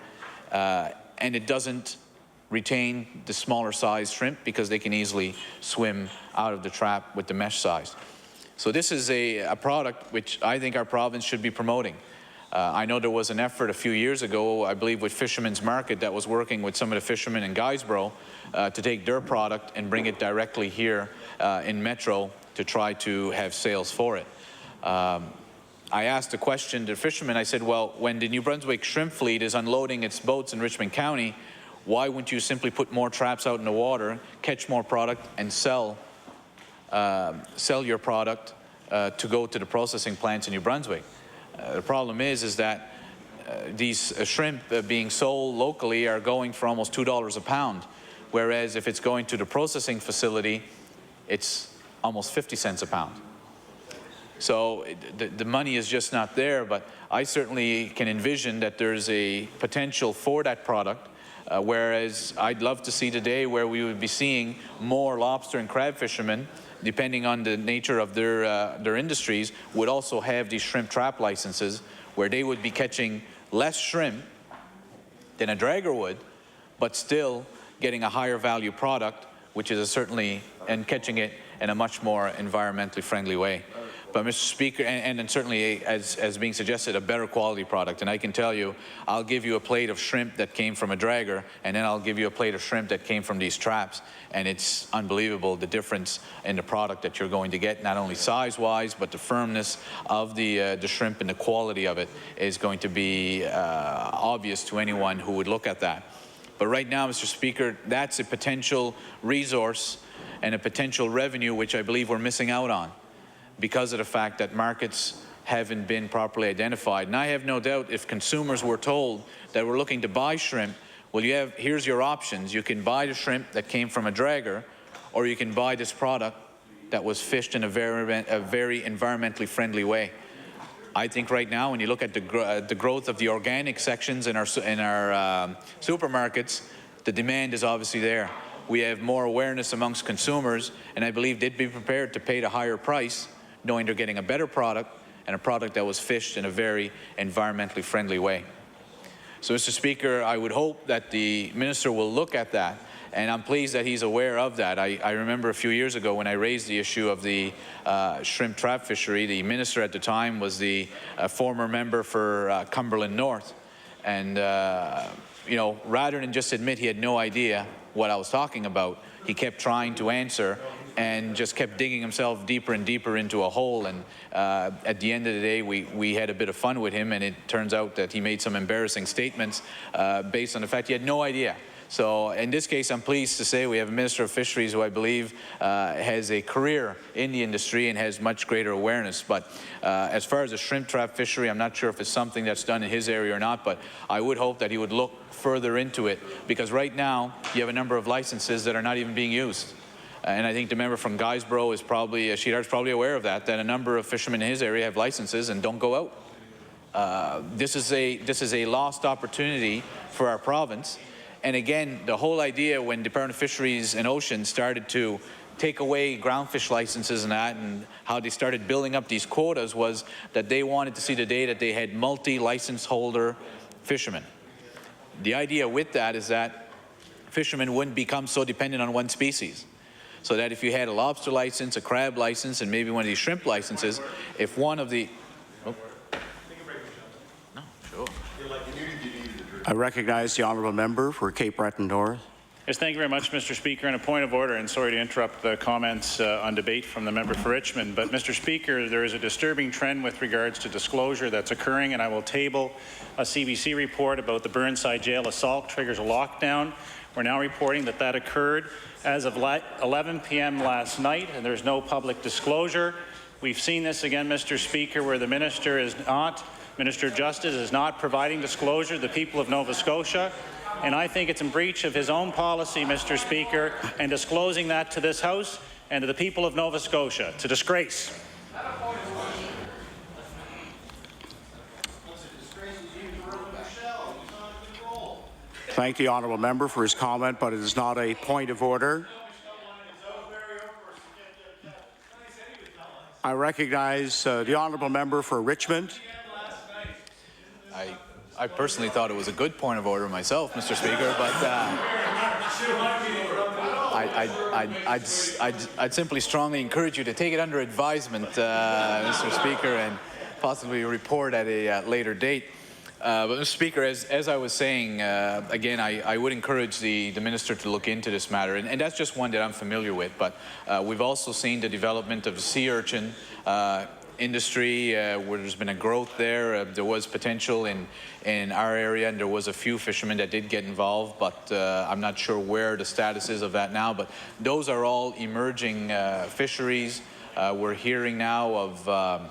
D: and it doesn't retain the smaller size shrimp because they can easily swim out of the trap with the mesh size. So this is a product which I think our province should be promoting. I know there was an effort a few years ago, I believe with Fisherman's Market, that was working with some of the fishermen in Guysborough to take their product and bring it directly here in Metro to try to have sales for it. I asked a question to the fishermen. I said, well, when the New Brunswick shrimp fleet is unloading its boats in Richmond County, why wouldn't you simply put more traps out in the water, catch more product, and sell your product to go to the processing plants in New Brunswick? The problem is that these shrimp being sold locally are going for almost $2 a pound, whereas if it's going to the processing facility, it's almost 50 cents a pound. So the money is just not there, but I certainly can envision that there's a potential for that product, whereas I'd love to see the day where we would be seeing more lobster and crab fishermen, depending on the nature of their industries, would also have these shrimp trap licenses where they would be catching less shrimp than a dragger would, but still getting a higher value product, which is certainly, and catching it in a much more environmentally friendly way. But Mr. Speaker, and certainly as being suggested, a better quality product. And I can tell you, I'll give you a plate of shrimp that came from a dragger, and then I'll give you a plate of shrimp that came from these traps. And it's unbelievable the difference in the product that you're going to get, not only size-wise, but the firmness of the shrimp and the quality of it is going to be obvious to anyone who would look at that. But right now, Mr. Speaker, that's a potential resource and a potential revenue which I believe we're missing out on, because of the fact that markets haven't been properly identified. And I have no doubt if consumers were told that we're looking to buy shrimp, well, here's your options. You can buy the shrimp that came from a dragger, or you can buy this product that was fished in a very environmentally friendly way. I think right now, when you look at the growth of the organic sections in our supermarkets, the demand is obviously there. We have more awareness amongst consumers, and I believe they'd be prepared to pay the higher price, knowing they're getting a better product and a product that was fished in a very environmentally friendly way. So, Mr. Speaker, I would hope that the minister will look at that, and I'm pleased that he's aware of that. I remember a few years ago when I raised the issue of the shrimp trap fishery, the minister at the time was the former member for Cumberland North, and rather than just admit he had no idea what I was talking about, he kept trying to answer and just kept digging himself deeper and deeper into a hole. And at the end of the day, we had a bit of fun with him, and it turns out that he made some embarrassing statements based on the fact he had no idea. So in this case, I'm pleased to say we have a Minister of Fisheries who I believe has a career in the industry and has much greater awareness. But as far as the shrimp trap fishery, I'm not sure if it's something that's done in his area or not, but I would hope that he would look further into it, because right now you have a number of licenses that are not even being used. And I think the member from Guysborough is probably, Sheedar's probably aware of that a number of fishermen in his area have licenses and don't go out. This is a lost opportunity for our province. And again, the whole idea when Department of Fisheries and Oceans started to take away groundfish licenses and that, and how they started building up these quotas, was that they wanted to see the day that they had multi-license holder fishermen. The idea with that is that fishermen wouldn't become so dependent on one species. So that if you had a lobster license, a crab license, and maybe one of these shrimp licenses, if one of the... Oh. No, sure.
H: I recognize the honourable member for Cape Breton North.
N: Yes, thank you very much, Mr. Speaker. And a point of order, and sorry to interrupt the comments on debate from the member for Richmond, but Mr. Speaker, there is a disturbing trend with regards to disclosure that's occurring, and I will table a CBC report about the Burnside Jail assault triggers a lockdown. We're now reporting that that occurred as of 11 p.m. last night, and there's no public disclosure. We've seen this again, Mr. Speaker, where the Minister of Justice is not providing disclosure to the people of Nova Scotia. And I think it's in breach of his own policy, Mr. Speaker, and disclosing that to this House and to the people of Nova Scotia. It's a disgrace.
H: Thank the honourable member for his comment, but it is not a point of order. I recognize the honourable member for Richmond.
D: I personally thought it was a good point of order myself, Mr. Speaker, but I'd simply strongly encourage you to take it under advisement, Mr. Speaker, and possibly report at a later date. But Mr. Speaker, as I was saying, again, I would encourage the Minister to look into this matter, and that's just one that I'm familiar with. But we've also seen the development of the sea urchin industry, where there's been a growth there. There was potential in our area, and there was a few fishermen that did get involved, but I'm not sure where the status is of that now. But those are all emerging fisheries. We're hearing now of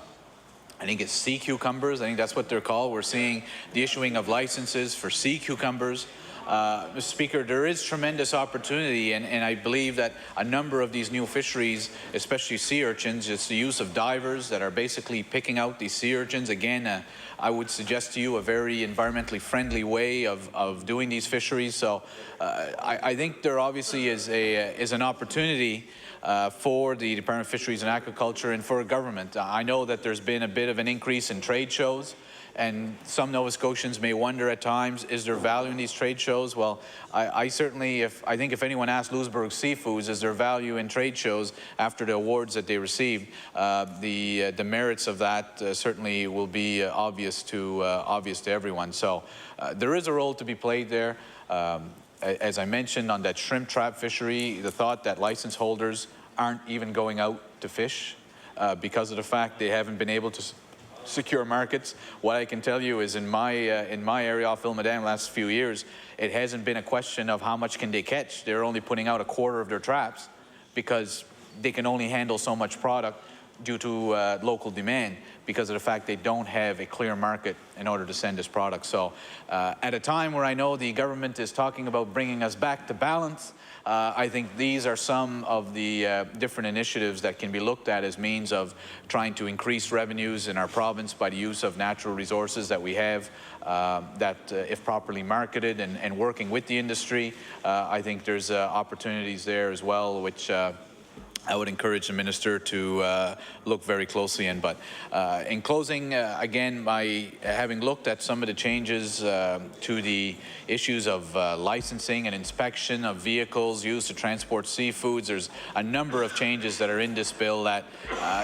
D: I think it's sea cucumbers. I think that's what they're called. We're seeing the issuing of licenses for sea cucumbers. Mr. Speaker, there is tremendous opportunity, and I believe that a number of these new fisheries, especially sea urchins, it's the use of divers that are basically picking out these sea urchins. Again, I would suggest to you a very environmentally friendly way of doing these fisheries. So I think there obviously is an opportunity for the Department of Fisheries and Aquaculture and for government. I know that there's been a bit of an increase in trade shows, and some Nova Scotians may wonder at times, is there value in these trade shows? Well, I certainly, I think if anyone asked Louisbourg Seafoods, is there value in trade shows after the awards that they received, the merits of that certainly will be obvious to everyone. So there is a role to be played there. As I mentioned on that shrimp trap fishery, the thought that license holders aren't even going out to fish because of the fact they haven't been able to secure markets. What I can tell you is in my area off Ilmadan last few years, it hasn't been a question of how much can they catch. They're only putting out a quarter of their traps because they can only handle so much product due to local demand, because of the fact they don't have a clear market in order to send this product. So at a time where I know the government is talking about bringing us back to balance, I think these are some of the different initiatives that can be looked at as means of trying to increase revenues in our province by the use of natural resources that we have, that if properly marketed and working with the industry, I think there's opportunities there as well, which I would encourage the Minister to look very closely in. But in closing, again, by having looked at some of the changes to the issues of licensing and inspection of vehicles used to transport seafoods, there's a number of changes that are in this bill that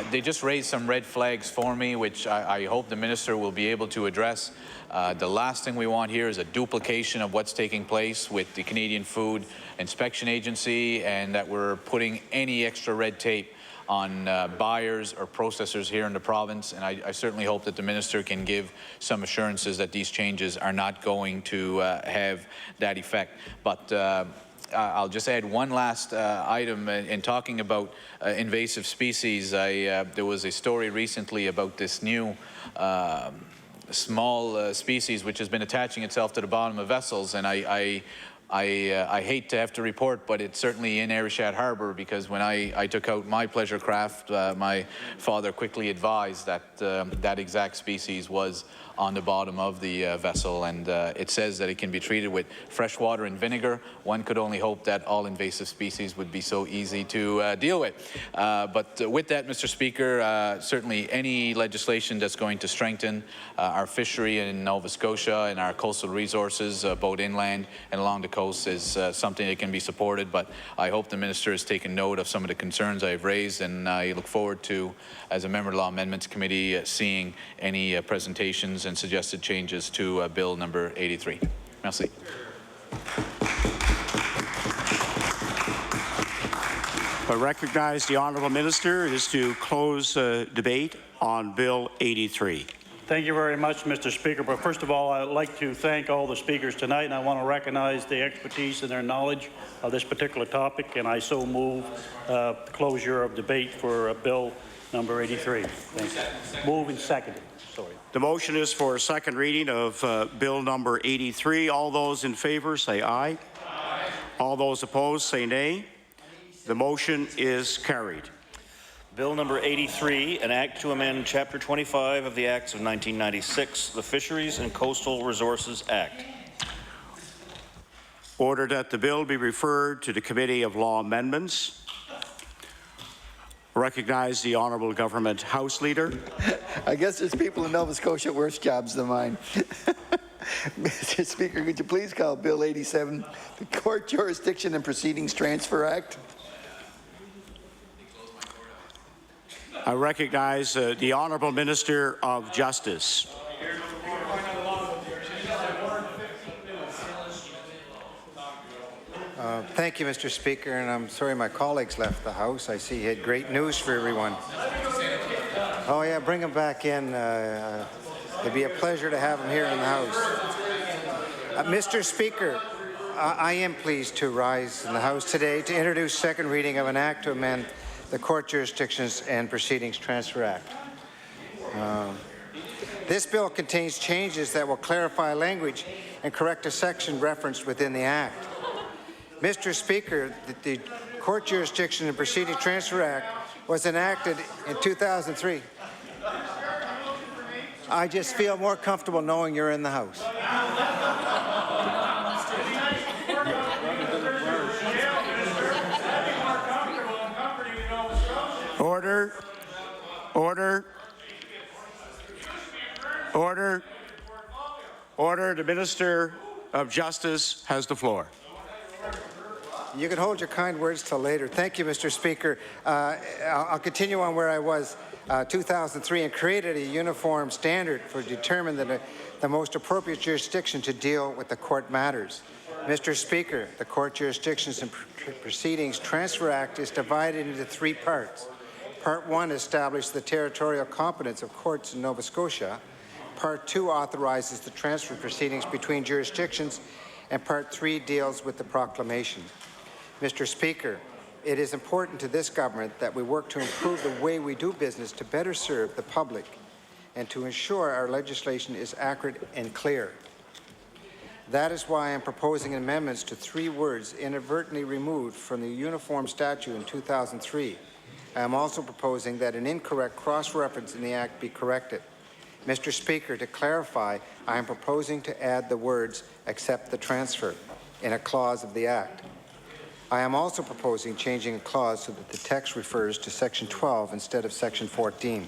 D: they just raise some red flags for me, which I hope the Minister will be able to address. The last thing we want here is a duplication of what's taking place with the Canadian Food Inspection Agency, and that we're putting any extra red tape on buyers or processors here in the province. And I certainly hope that the Minister can give some assurances that these changes are not going to have that effect. But I'll just add one last item in talking about invasive species. There was a story recently about this new small species which has been attaching itself to the bottom of vessels, and I hate to have to report, but it's certainly in Arishat Harbour, because when I took out my pleasure craft, my father quickly advised that that exact species was on the bottom of the vessel, and it says that it can be treated with fresh water and vinegar. One could only hope that all invasive species would be so easy to deal with. But with that, Mr. Speaker, certainly any legislation that's going to strengthen our fishery in Nova Scotia and our coastal resources, both inland and along the coast, is something that can be supported. But I hope the Minister has taken note of some of the concerns I've raised, and I look forward to, as a member of the Law Amendments Committee, seeing any presentations and suggested changes to Bill number 83. Merci.
H: I recognize the Honourable Minister is to close debate on Bill 83.
C: Thank you very much, Mr. Speaker. But first of all, I'd like to thank all the speakers tonight, and I want to recognize the expertise and their knowledge of this particular topic, and I so move closure of debate for Bill number 83. Thank you. Move and seconded. Sorry.
H: The motion is for a second reading of Bill number 83. All those in favour say aye. Aye. All those opposed say nay. The motion is carried.
K: Bill number 83, an act to amend Chapter 25 of the Acts of 1996, the Fisheries and Coastal Resources Act.
H: Order that the bill be referred to the Committee of Law Amendments. Recognize the Honourable Government House Leader.
F: I guess there's people in Nova Scotia at worse jobs than mine. Mr. Speaker, could you please call Bill 87, the Court Jurisdiction and Proceedings Transfer Act?
H: I recognize the Honourable Minister of Justice.
J: Thank you, Mr. Speaker, and I'm sorry my colleagues left the House. I see he had great news for everyone. Oh yeah, bring him back in. It'd be a pleasure to have him here in the House. Mr. Speaker, I am pleased to rise in the House today to introduce second reading of an act to amend the Court Jurisdictions and Proceedings Transfer Act. This bill contains changes that will clarify language and correct a section referenced within the Act. Mr. Speaker, the Court Jurisdiction and Proceedings Transfer Act was enacted in 2003. I just feel more comfortable knowing you're in the House.
H: Order. Order. Order. Order. The Minister of Justice has the floor.
J: You can hold your kind words till later. Thank you, Mr. Speaker. I'll continue on where I was. 2003 and created a uniform standard for determining the most appropriate jurisdiction to deal with the court matters. Mr. Speaker, the Court Jurisdictions and Proceedings Transfer Act is divided into three parts. Part 1 establishes the territorial competence of courts in Nova Scotia. Part 2 authorizes the transfer proceedings between jurisdictions, and Part 3 deals with the proclamation. Mr. Speaker, it is important to this government that we work to improve the way we do business to better serve the public and to ensure our legislation is accurate and clear. That is why I am proposing amendments to 3 words inadvertently removed from the Uniform Statute in 2003. I am also proposing that an incorrect cross-reference in the Act be corrected. Mr. Speaker, to clarify, I am proposing to add the words "accept the transfer" in a clause of the Act. I am also proposing changing a clause so that the text refers to Section 12 instead of Section 14.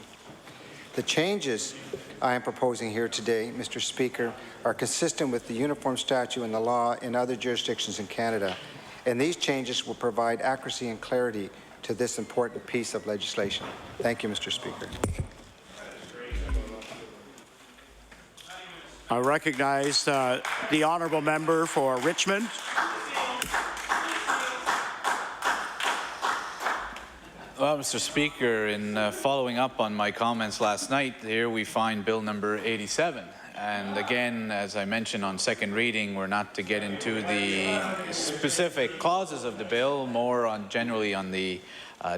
J: The changes I am proposing here today, Mr. Speaker, are consistent with the Uniform Statute and the law in other jurisdictions in Canada, and these changes will provide accuracy and clarity to this important piece of legislation. Thank you, Mr. Speaker.
H: I recognize the Honourable Member for Richmond.
D: Well, Mr. Speaker, in following up on my comments last night, here we find Bill number 87. And again, as I mentioned on second reading, we're not to get into the specific clauses of the bill, more on generally on the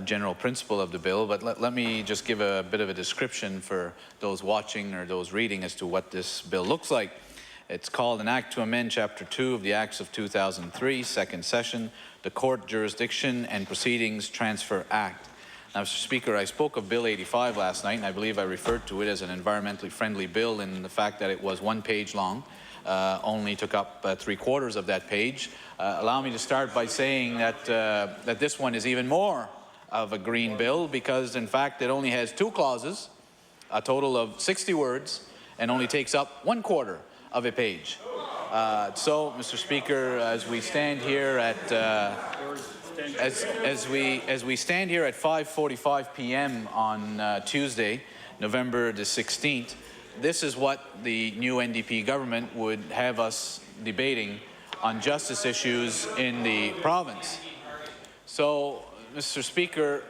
D: general principle of the bill. But let me just give a bit of a description for those watching or those reading as to what this bill looks like. It's called an Act to amend Chapter 2 of the Acts of 2003, second session, the Court Jurisdiction and Proceedings Transfer Act. Now, Mr. Speaker, I spoke of Bill 85 last night, and I believe I referred to it as an environmentally friendly bill in the fact that it was 1 page long, only took up 3/4 of that page. Allow me to start by saying that, that this one is even more of a green bill because, in fact, it only has 2 clauses, a total of 60 words, and only takes up 1/4 of a page. So, Mr. Speaker, as we stand here at as we stand here at 5:45 p.m. on Tuesday, November the 16th, this is what the new NDP government would have us debating on justice issues in the province. So, Mr. Speaker,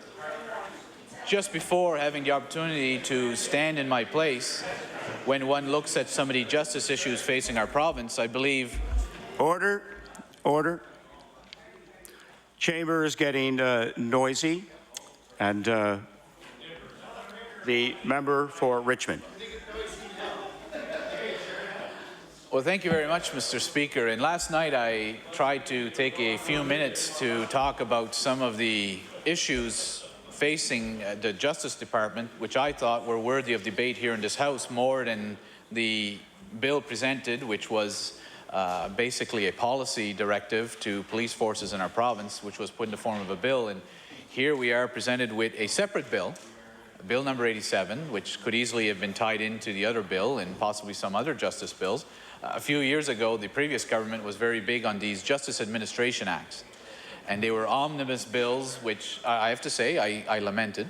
D: just before having the opportunity to stand in my place, when one looks at some of the justice issues facing our province, I believe...
H: Order. Order. Chamber is getting noisy, and the member for Richmond.
D: Well, thank you very much, Mr. Speaker. And last night I tried to take a few minutes to talk about some of the issues facing the Justice Department, which I thought were worthy of debate here in this House more than the bill presented, which was basically a policy directive to police forces in our province, which was put in the form of a bill. And here we are presented with a separate bill, Bill number 87, which could easily have been tied into the other bill and possibly some other justice bills. A few years ago, the previous government was very big on these Justice Administration Acts. And they were omnibus bills, which I have to say I lamented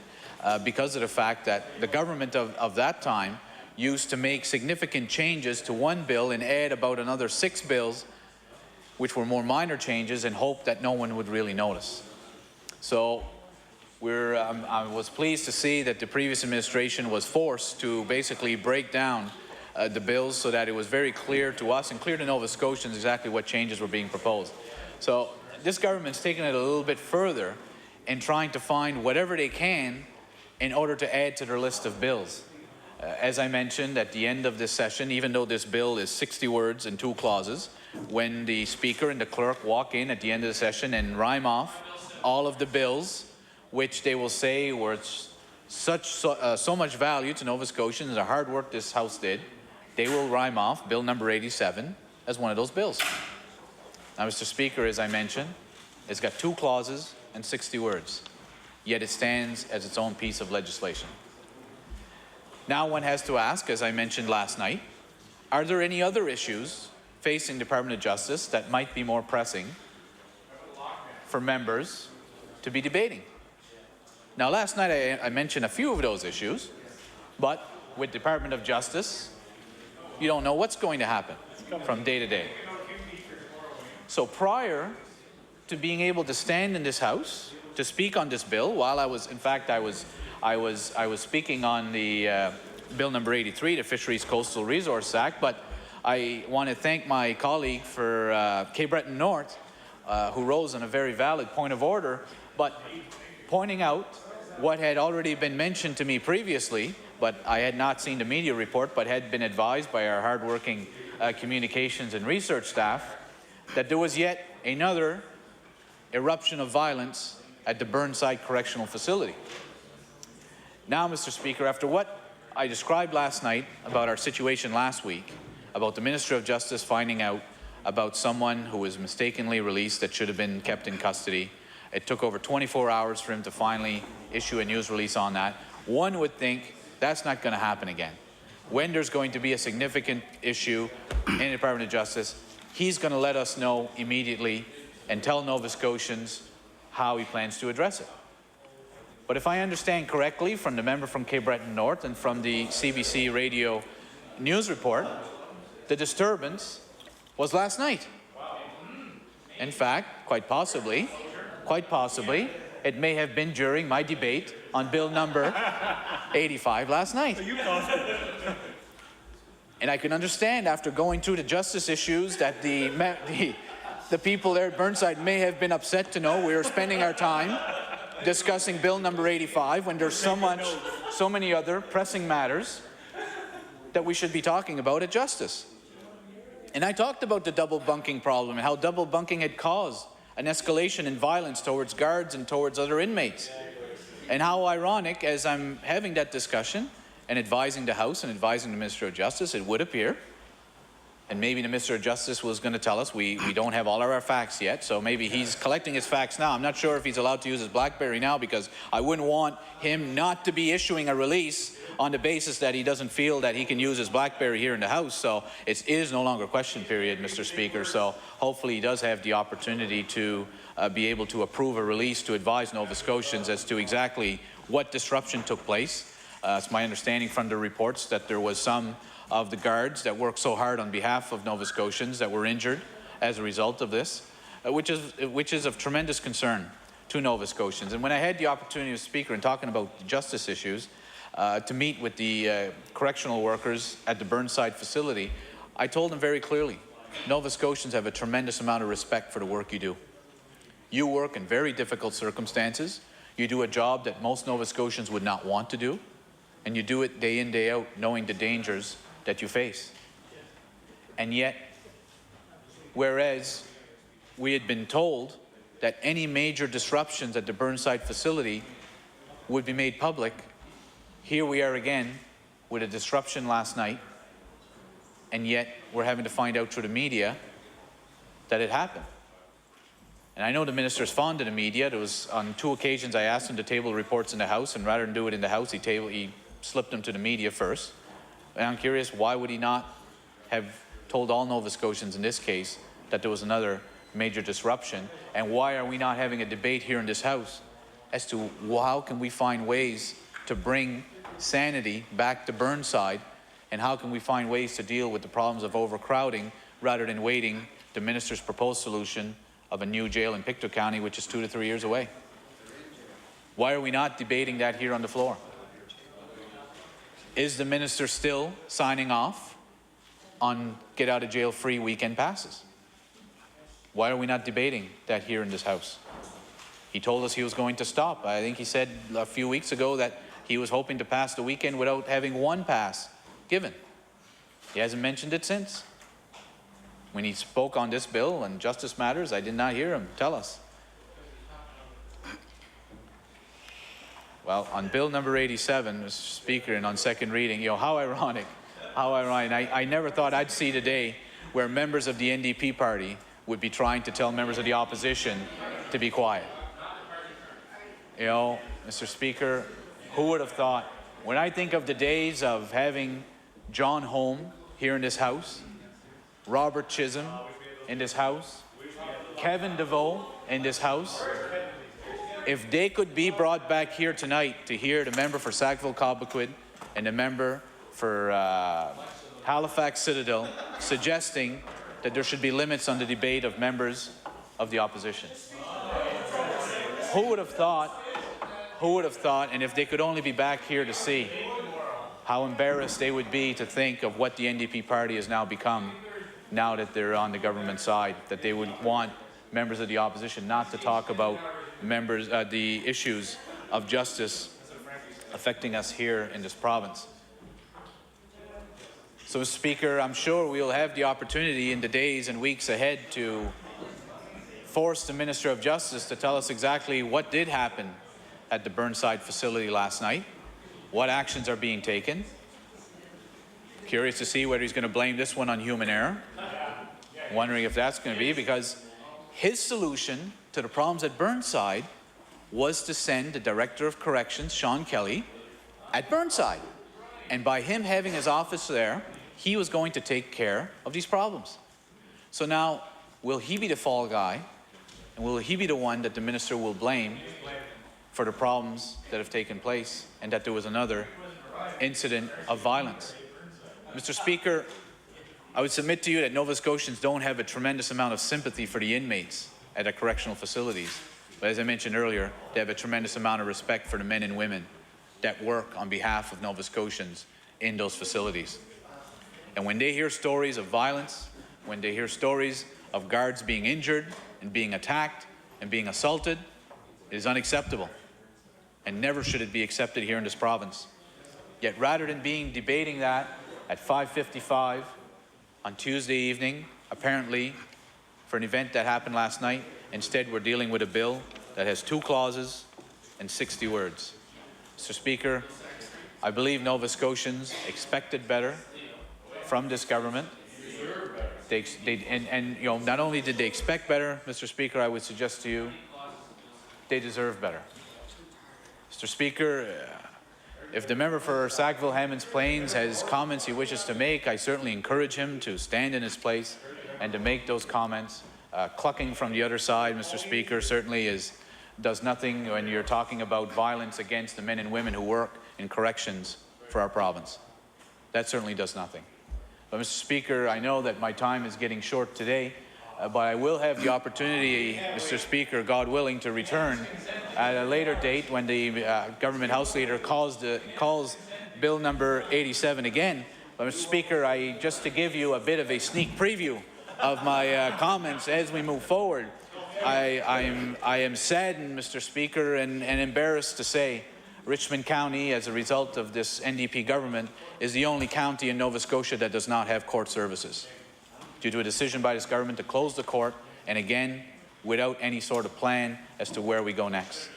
D: because of the fact that the government of that time used to make significant changes to one bill and add about another 6 bills, which were more minor changes, and hope that no one would really notice. So I was pleased to see that the previous administration was forced to basically break down the bills so that it was very clear to us and clear to Nova Scotians exactly what changes were being proposed. So this government's taken it a little bit further in trying to find whatever they can in order to add to their list of bills. As I mentioned at the end of this session, even though this bill is 60 words and 2 clauses, when the Speaker and the Clerk walk in at the end of the session and rhyme off all of the bills, which they will say were so much value to Nova Scotians, the hard work this House did, they will rhyme off Bill number 87 as one of those bills. Now, Mr. Speaker, as I mentioned, it's got 2 clauses and 60 words, yet it stands as its own piece of legislation. Now one has to ask, as I mentioned last night, are there any other issues facing the Department of Justice that might be more pressing for members to be debating? Now, last night I mentioned a few of those issues, but with Department of Justice, you don't know what's going to happen from day to day. So prior to being able to stand in this House to speak on this bill, while I was speaking on the Bill number 83, the Fisheries Coastal Resource Act, but I want to thank my colleague for Cape Breton North, who rose on a very valid point of order, but pointing out what had already been mentioned to me previously, but I had not seen the media report, but had been advised by our hardworking communications and research staff, that there was yet another eruption of violence at the Burnside Correctional Facility. Now, Mr. Speaker, after what I described last night about our situation last week, about the Minister of Justice finding out about someone who was mistakenly released that should have been kept in custody, it took over 24 hours for him to finally issue a news release on that. One would think that's not going to happen again. When there's going to be a significant issue in the Department of Justice, he's going to let us know immediately and tell Nova Scotians how he plans to address it. But if I understand correctly from the member from Cape Breton North and from the CBC radio news report, the disturbance was last night. In fact, quite possibly, it may have been during my debate on Bill number 85 last night. And I can understand, after going through the justice issues, that the people there at Burnside may have been upset to know we were spending our time discussing Bill number 85 when there's so many other pressing matters that we should be talking about at Justice. And I talked about the double bunking problem and how double bunking had caused an escalation in violence towards guards and towards other inmates. And how ironic, as I'm having that discussion and advising the House and advising the Minister of Justice, it would appear, and maybe the Minister of Justice was going to tell us we don't have all of our facts yet, so maybe he's collecting his facts now. I'm not sure if he's allowed to use his BlackBerry now, because I wouldn't want him not to be issuing a release on the basis that he doesn't feel that he can use his BlackBerry here in the House. So it is no longer question period, Mr. Speaker. So hopefully he does have the opportunity to be able to approve a release to advise Nova Scotians as to exactly what disruption took place. It's my understanding from the reports that there was some of the guards that worked so hard on behalf of Nova Scotians that were injured as a result of this, which is of tremendous concern to Nova Scotians. And when I had the opportunity as Speaker in talking about justice issues, to meet with the correctional workers at the Burnside facility, I told them very clearly, Nova Scotians have a tremendous amount of respect for the work you do. You work in very difficult circumstances. You do a job that most Nova Scotians would not want to do, and you do it day in, day out, knowing the dangers that you face. And yet, whereas we had been told that any major disruptions at the Burnside facility would be made public, here we are again with a disruption last night, and yet we're having to find out through the media that it happened. And I know the minister's fond of the media. There was on 2 occasions I asked him to table reports in the House, and rather than do it in the House, he slipped them to the media first. And I'm curious, why would he not have told all Nova Scotians in this case that there was another major disruption? And why are we not having a debate here in this House as to how can we find ways to bring sanity back to Burnside, and how can we find ways to deal with the problems of overcrowding rather than waiting the minister's proposed solution of a new jail in Pictou County, which is 2 to 3 years away? Why are we not debating that here on the floor? Is the minister still signing off on get out of jail free weekend passes? Why are we not debating that here in this House? He told us he was going to stop. I think he said a few weeks ago that he was hoping to pass the weekend without having 1 pass given. He hasn't mentioned it since. When he spoke on this bill and Justice Matters, I did not hear him tell us. Well, on bill number 87, Mr. Speaker, and on second reading, how ironic, how ironic. I never thought I'd see the day where members of the NDP party would be trying to tell members of the opposition to be quiet. Mr. Speaker, who would have thought, when I think of the days of having John Holm here in this House, Robert Chisholm in this House, Kevin DeVoe in this House, if they could be brought back here tonight to hear the member for Sackville-Cobequid and the member for Halifax Citadel suggesting that there should be limits on the debate of members of the opposition. Who would have thought, and if they could only be back here to see how embarrassed they would be to think of what the NDP party has now become now that they're on the government side, that they would want members of the opposition not to talk about the issues of justice affecting us here in this province. So, Mr. Speaker, I'm sure we'll have the opportunity in the days and weeks ahead to force the Minister of Justice to tell us exactly what did happen at the Burnside facility last night, what actions are being taken. Curious to see whether he's going to blame this one on human error. Wondering if that's going to be, because his solution to the problems at Burnside was to send the Director of Corrections, Sean Kelly, at Burnside. And by him having his office there, he was going to take care of these problems. So now, will he be the fall guy? And will he be the one that the minister will blame for the problems that have taken place and that there was another incident of violence? Mr. Speaker, I would submit to you that Nova Scotians don't have a tremendous amount of sympathy for the inmates at our correctional facilities. But as I mentioned earlier, they have a tremendous amount of respect for the men and women that work on behalf of Nova Scotians in those facilities. And when they hear stories of violence, when they hear stories of guards being injured and being attacked and being assaulted, it is unacceptable. And never should it be accepted here in this province. Yet rather than debating that at 5:55 on Tuesday evening, apparently for an event that happened last night, instead we're dealing with a bill that has 2 clauses and 60 words. Mr. Speaker, I believe Nova Scotians expected better from this government. Not only did they expect better, Mr. Speaker, I would suggest to you, they deserve better. Mr. Speaker, if the member for Sackville-Hammonds Plains has comments he wishes to make, I certainly encourage him to stand in his place and to make those comments. Clucking from the other side, Mr. Speaker, certainly does nothing when you're talking about violence against the men and women who work in corrections for our province. That certainly does nothing. But, Mr. Speaker, I know that my time is getting short today, but I will have the opportunity, Mr. Speaker, God willing, to return at a later date when the government House Leader calls Bill number 87 again. But, Mr. Speaker, just to give you a bit of a sneak preview of my comments as we move forward, I am saddened, Mr. Speaker, and embarrassed to say Richmond County, as a result of this NDP government, is the only county in Nova Scotia that does not have court services. due to a decision by this government to close the court, and again, without any sort of plan as to where we go next.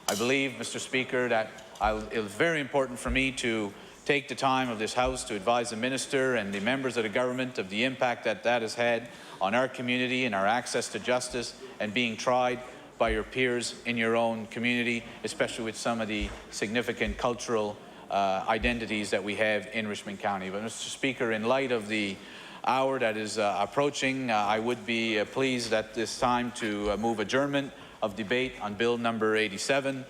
D: I believe, Mr. Speaker, that it was very important for me to take the time of this House to advise the Minister and the members of the government of the impact that that has had on our community and our access to justice and being tried by your peers in your own community, especially with some of the significant cultural identities that we have in Richmond County. But Mr. Speaker, in light of the hour that is approaching, I would be pleased at this time to move adjournment of debate on Bill number 87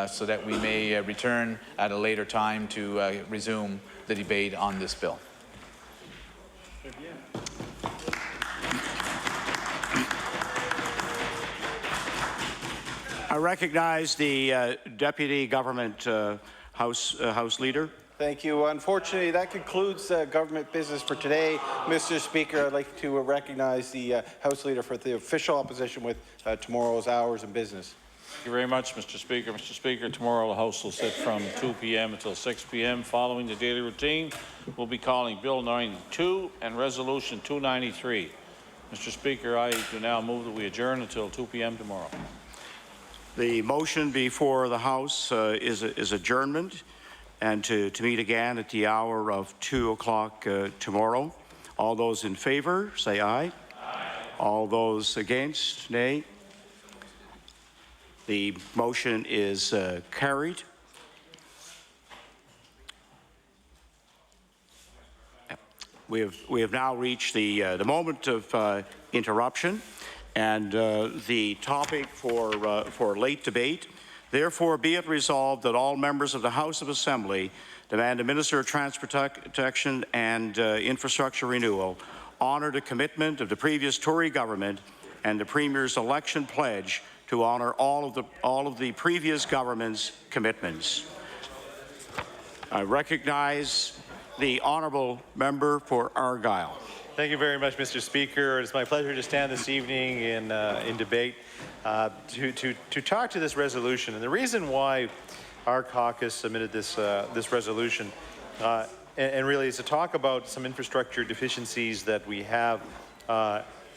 D: so that we may return at a later time to resume the debate on this bill.
H: I recognize the Deputy Government House Leader.
O: Thank you. Unfortunately, that concludes government business for today. Mr. Speaker, I'd like to recognize the House Leader for the official opposition with tomorrow's hours of business.
E: Thank you very much, Mr. Speaker. Mr. Speaker, tomorrow the House will sit from 2 p.m. until 6 p.m. Following the daily routine, we'll be calling Bill 92 and Resolution 293. Mr. Speaker, I do now move that we adjourn until 2 p.m. tomorrow.
H: The motion before the House is adjournment and to meet again at the hour of 2 o'clock tomorrow. All those in favor, say aye. Aye. All those against, nay. The motion is carried. We have now reached the moment of interruption. And the topic for late debate, therefore be it resolved that all members of the House of Assembly demand a Minister of Transportation and Infrastructure Renewal honour the commitment of the previous Tory government and the Premier's election pledge to honour all of the previous government's commitments. I recognize the honourable member for Argyll.
I: Thank you very much, Mr. Speaker. It's my pleasure to stand this evening in debate to talk to this resolution. And the reason why our caucus submitted this resolution and really is to talk about some infrastructure deficiencies that we have,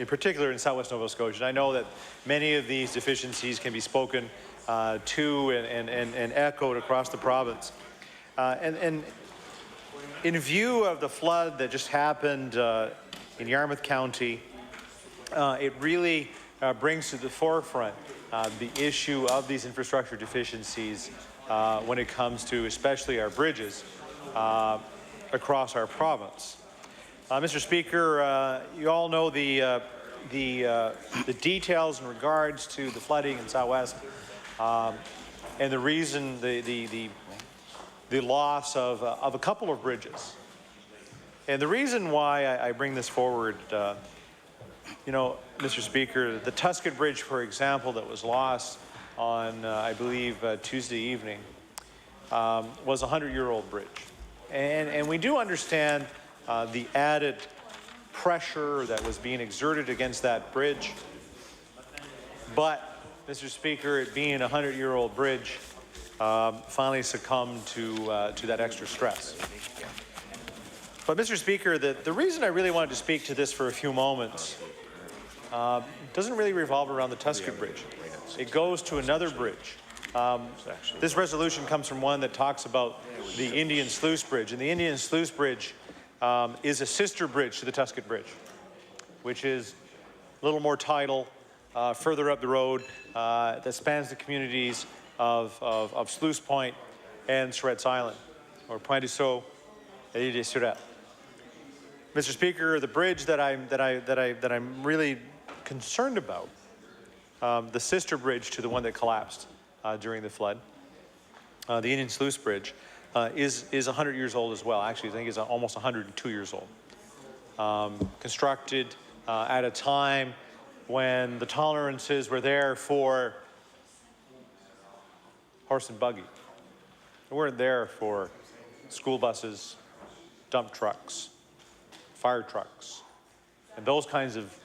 I: in particular in Southwest Nova Scotia. And I know that many of these deficiencies can be spoken to and echoed across the province. And in view of the flood that just happened in Yarmouth County, it really brings to the forefront the issue of these infrastructure deficiencies when it comes to especially our bridges across our province. Mr. Speaker, you all know the details in regards to the flooding in Southwest and the reason the loss of a couple of bridges. And the reason why I bring this forward, you know, Mr. Speaker, the Tuscan Bridge, for example, that was lost on, I believe, Tuesday evening, was a 100-year-old bridge. And we do understand the added pressure that was being exerted against that bridge. But, Mr. Speaker, it being a 100-year-old bridge, finally succumbed to that extra stress. But, Mr. Speaker, the reason I really wanted to speak to this for a few moments doesn't really revolve around the Tuscan Bridge. It goes to another bridge. This resolution comes from one that talks about the Indian Sluice Bridge. And the Indian Sluice Bridge is a sister bridge to the Tuscan Bridge, which is a little more tidal, further up the road, that spans the communities of Sluice Point and Surrette's Island, or Point du Sault et de Surette. Mr. Speaker, the bridge that I'm really concerned about, the sister bridge to the one that collapsed during the flood, the Indian Sluice Bridge, is 100 years old as well. Actually, I think it's almost 102 years old. Constructed at a time when the tolerances were there for horse and buggy. They weren't there for school buses, dump trucks, fire trucks, and those kinds of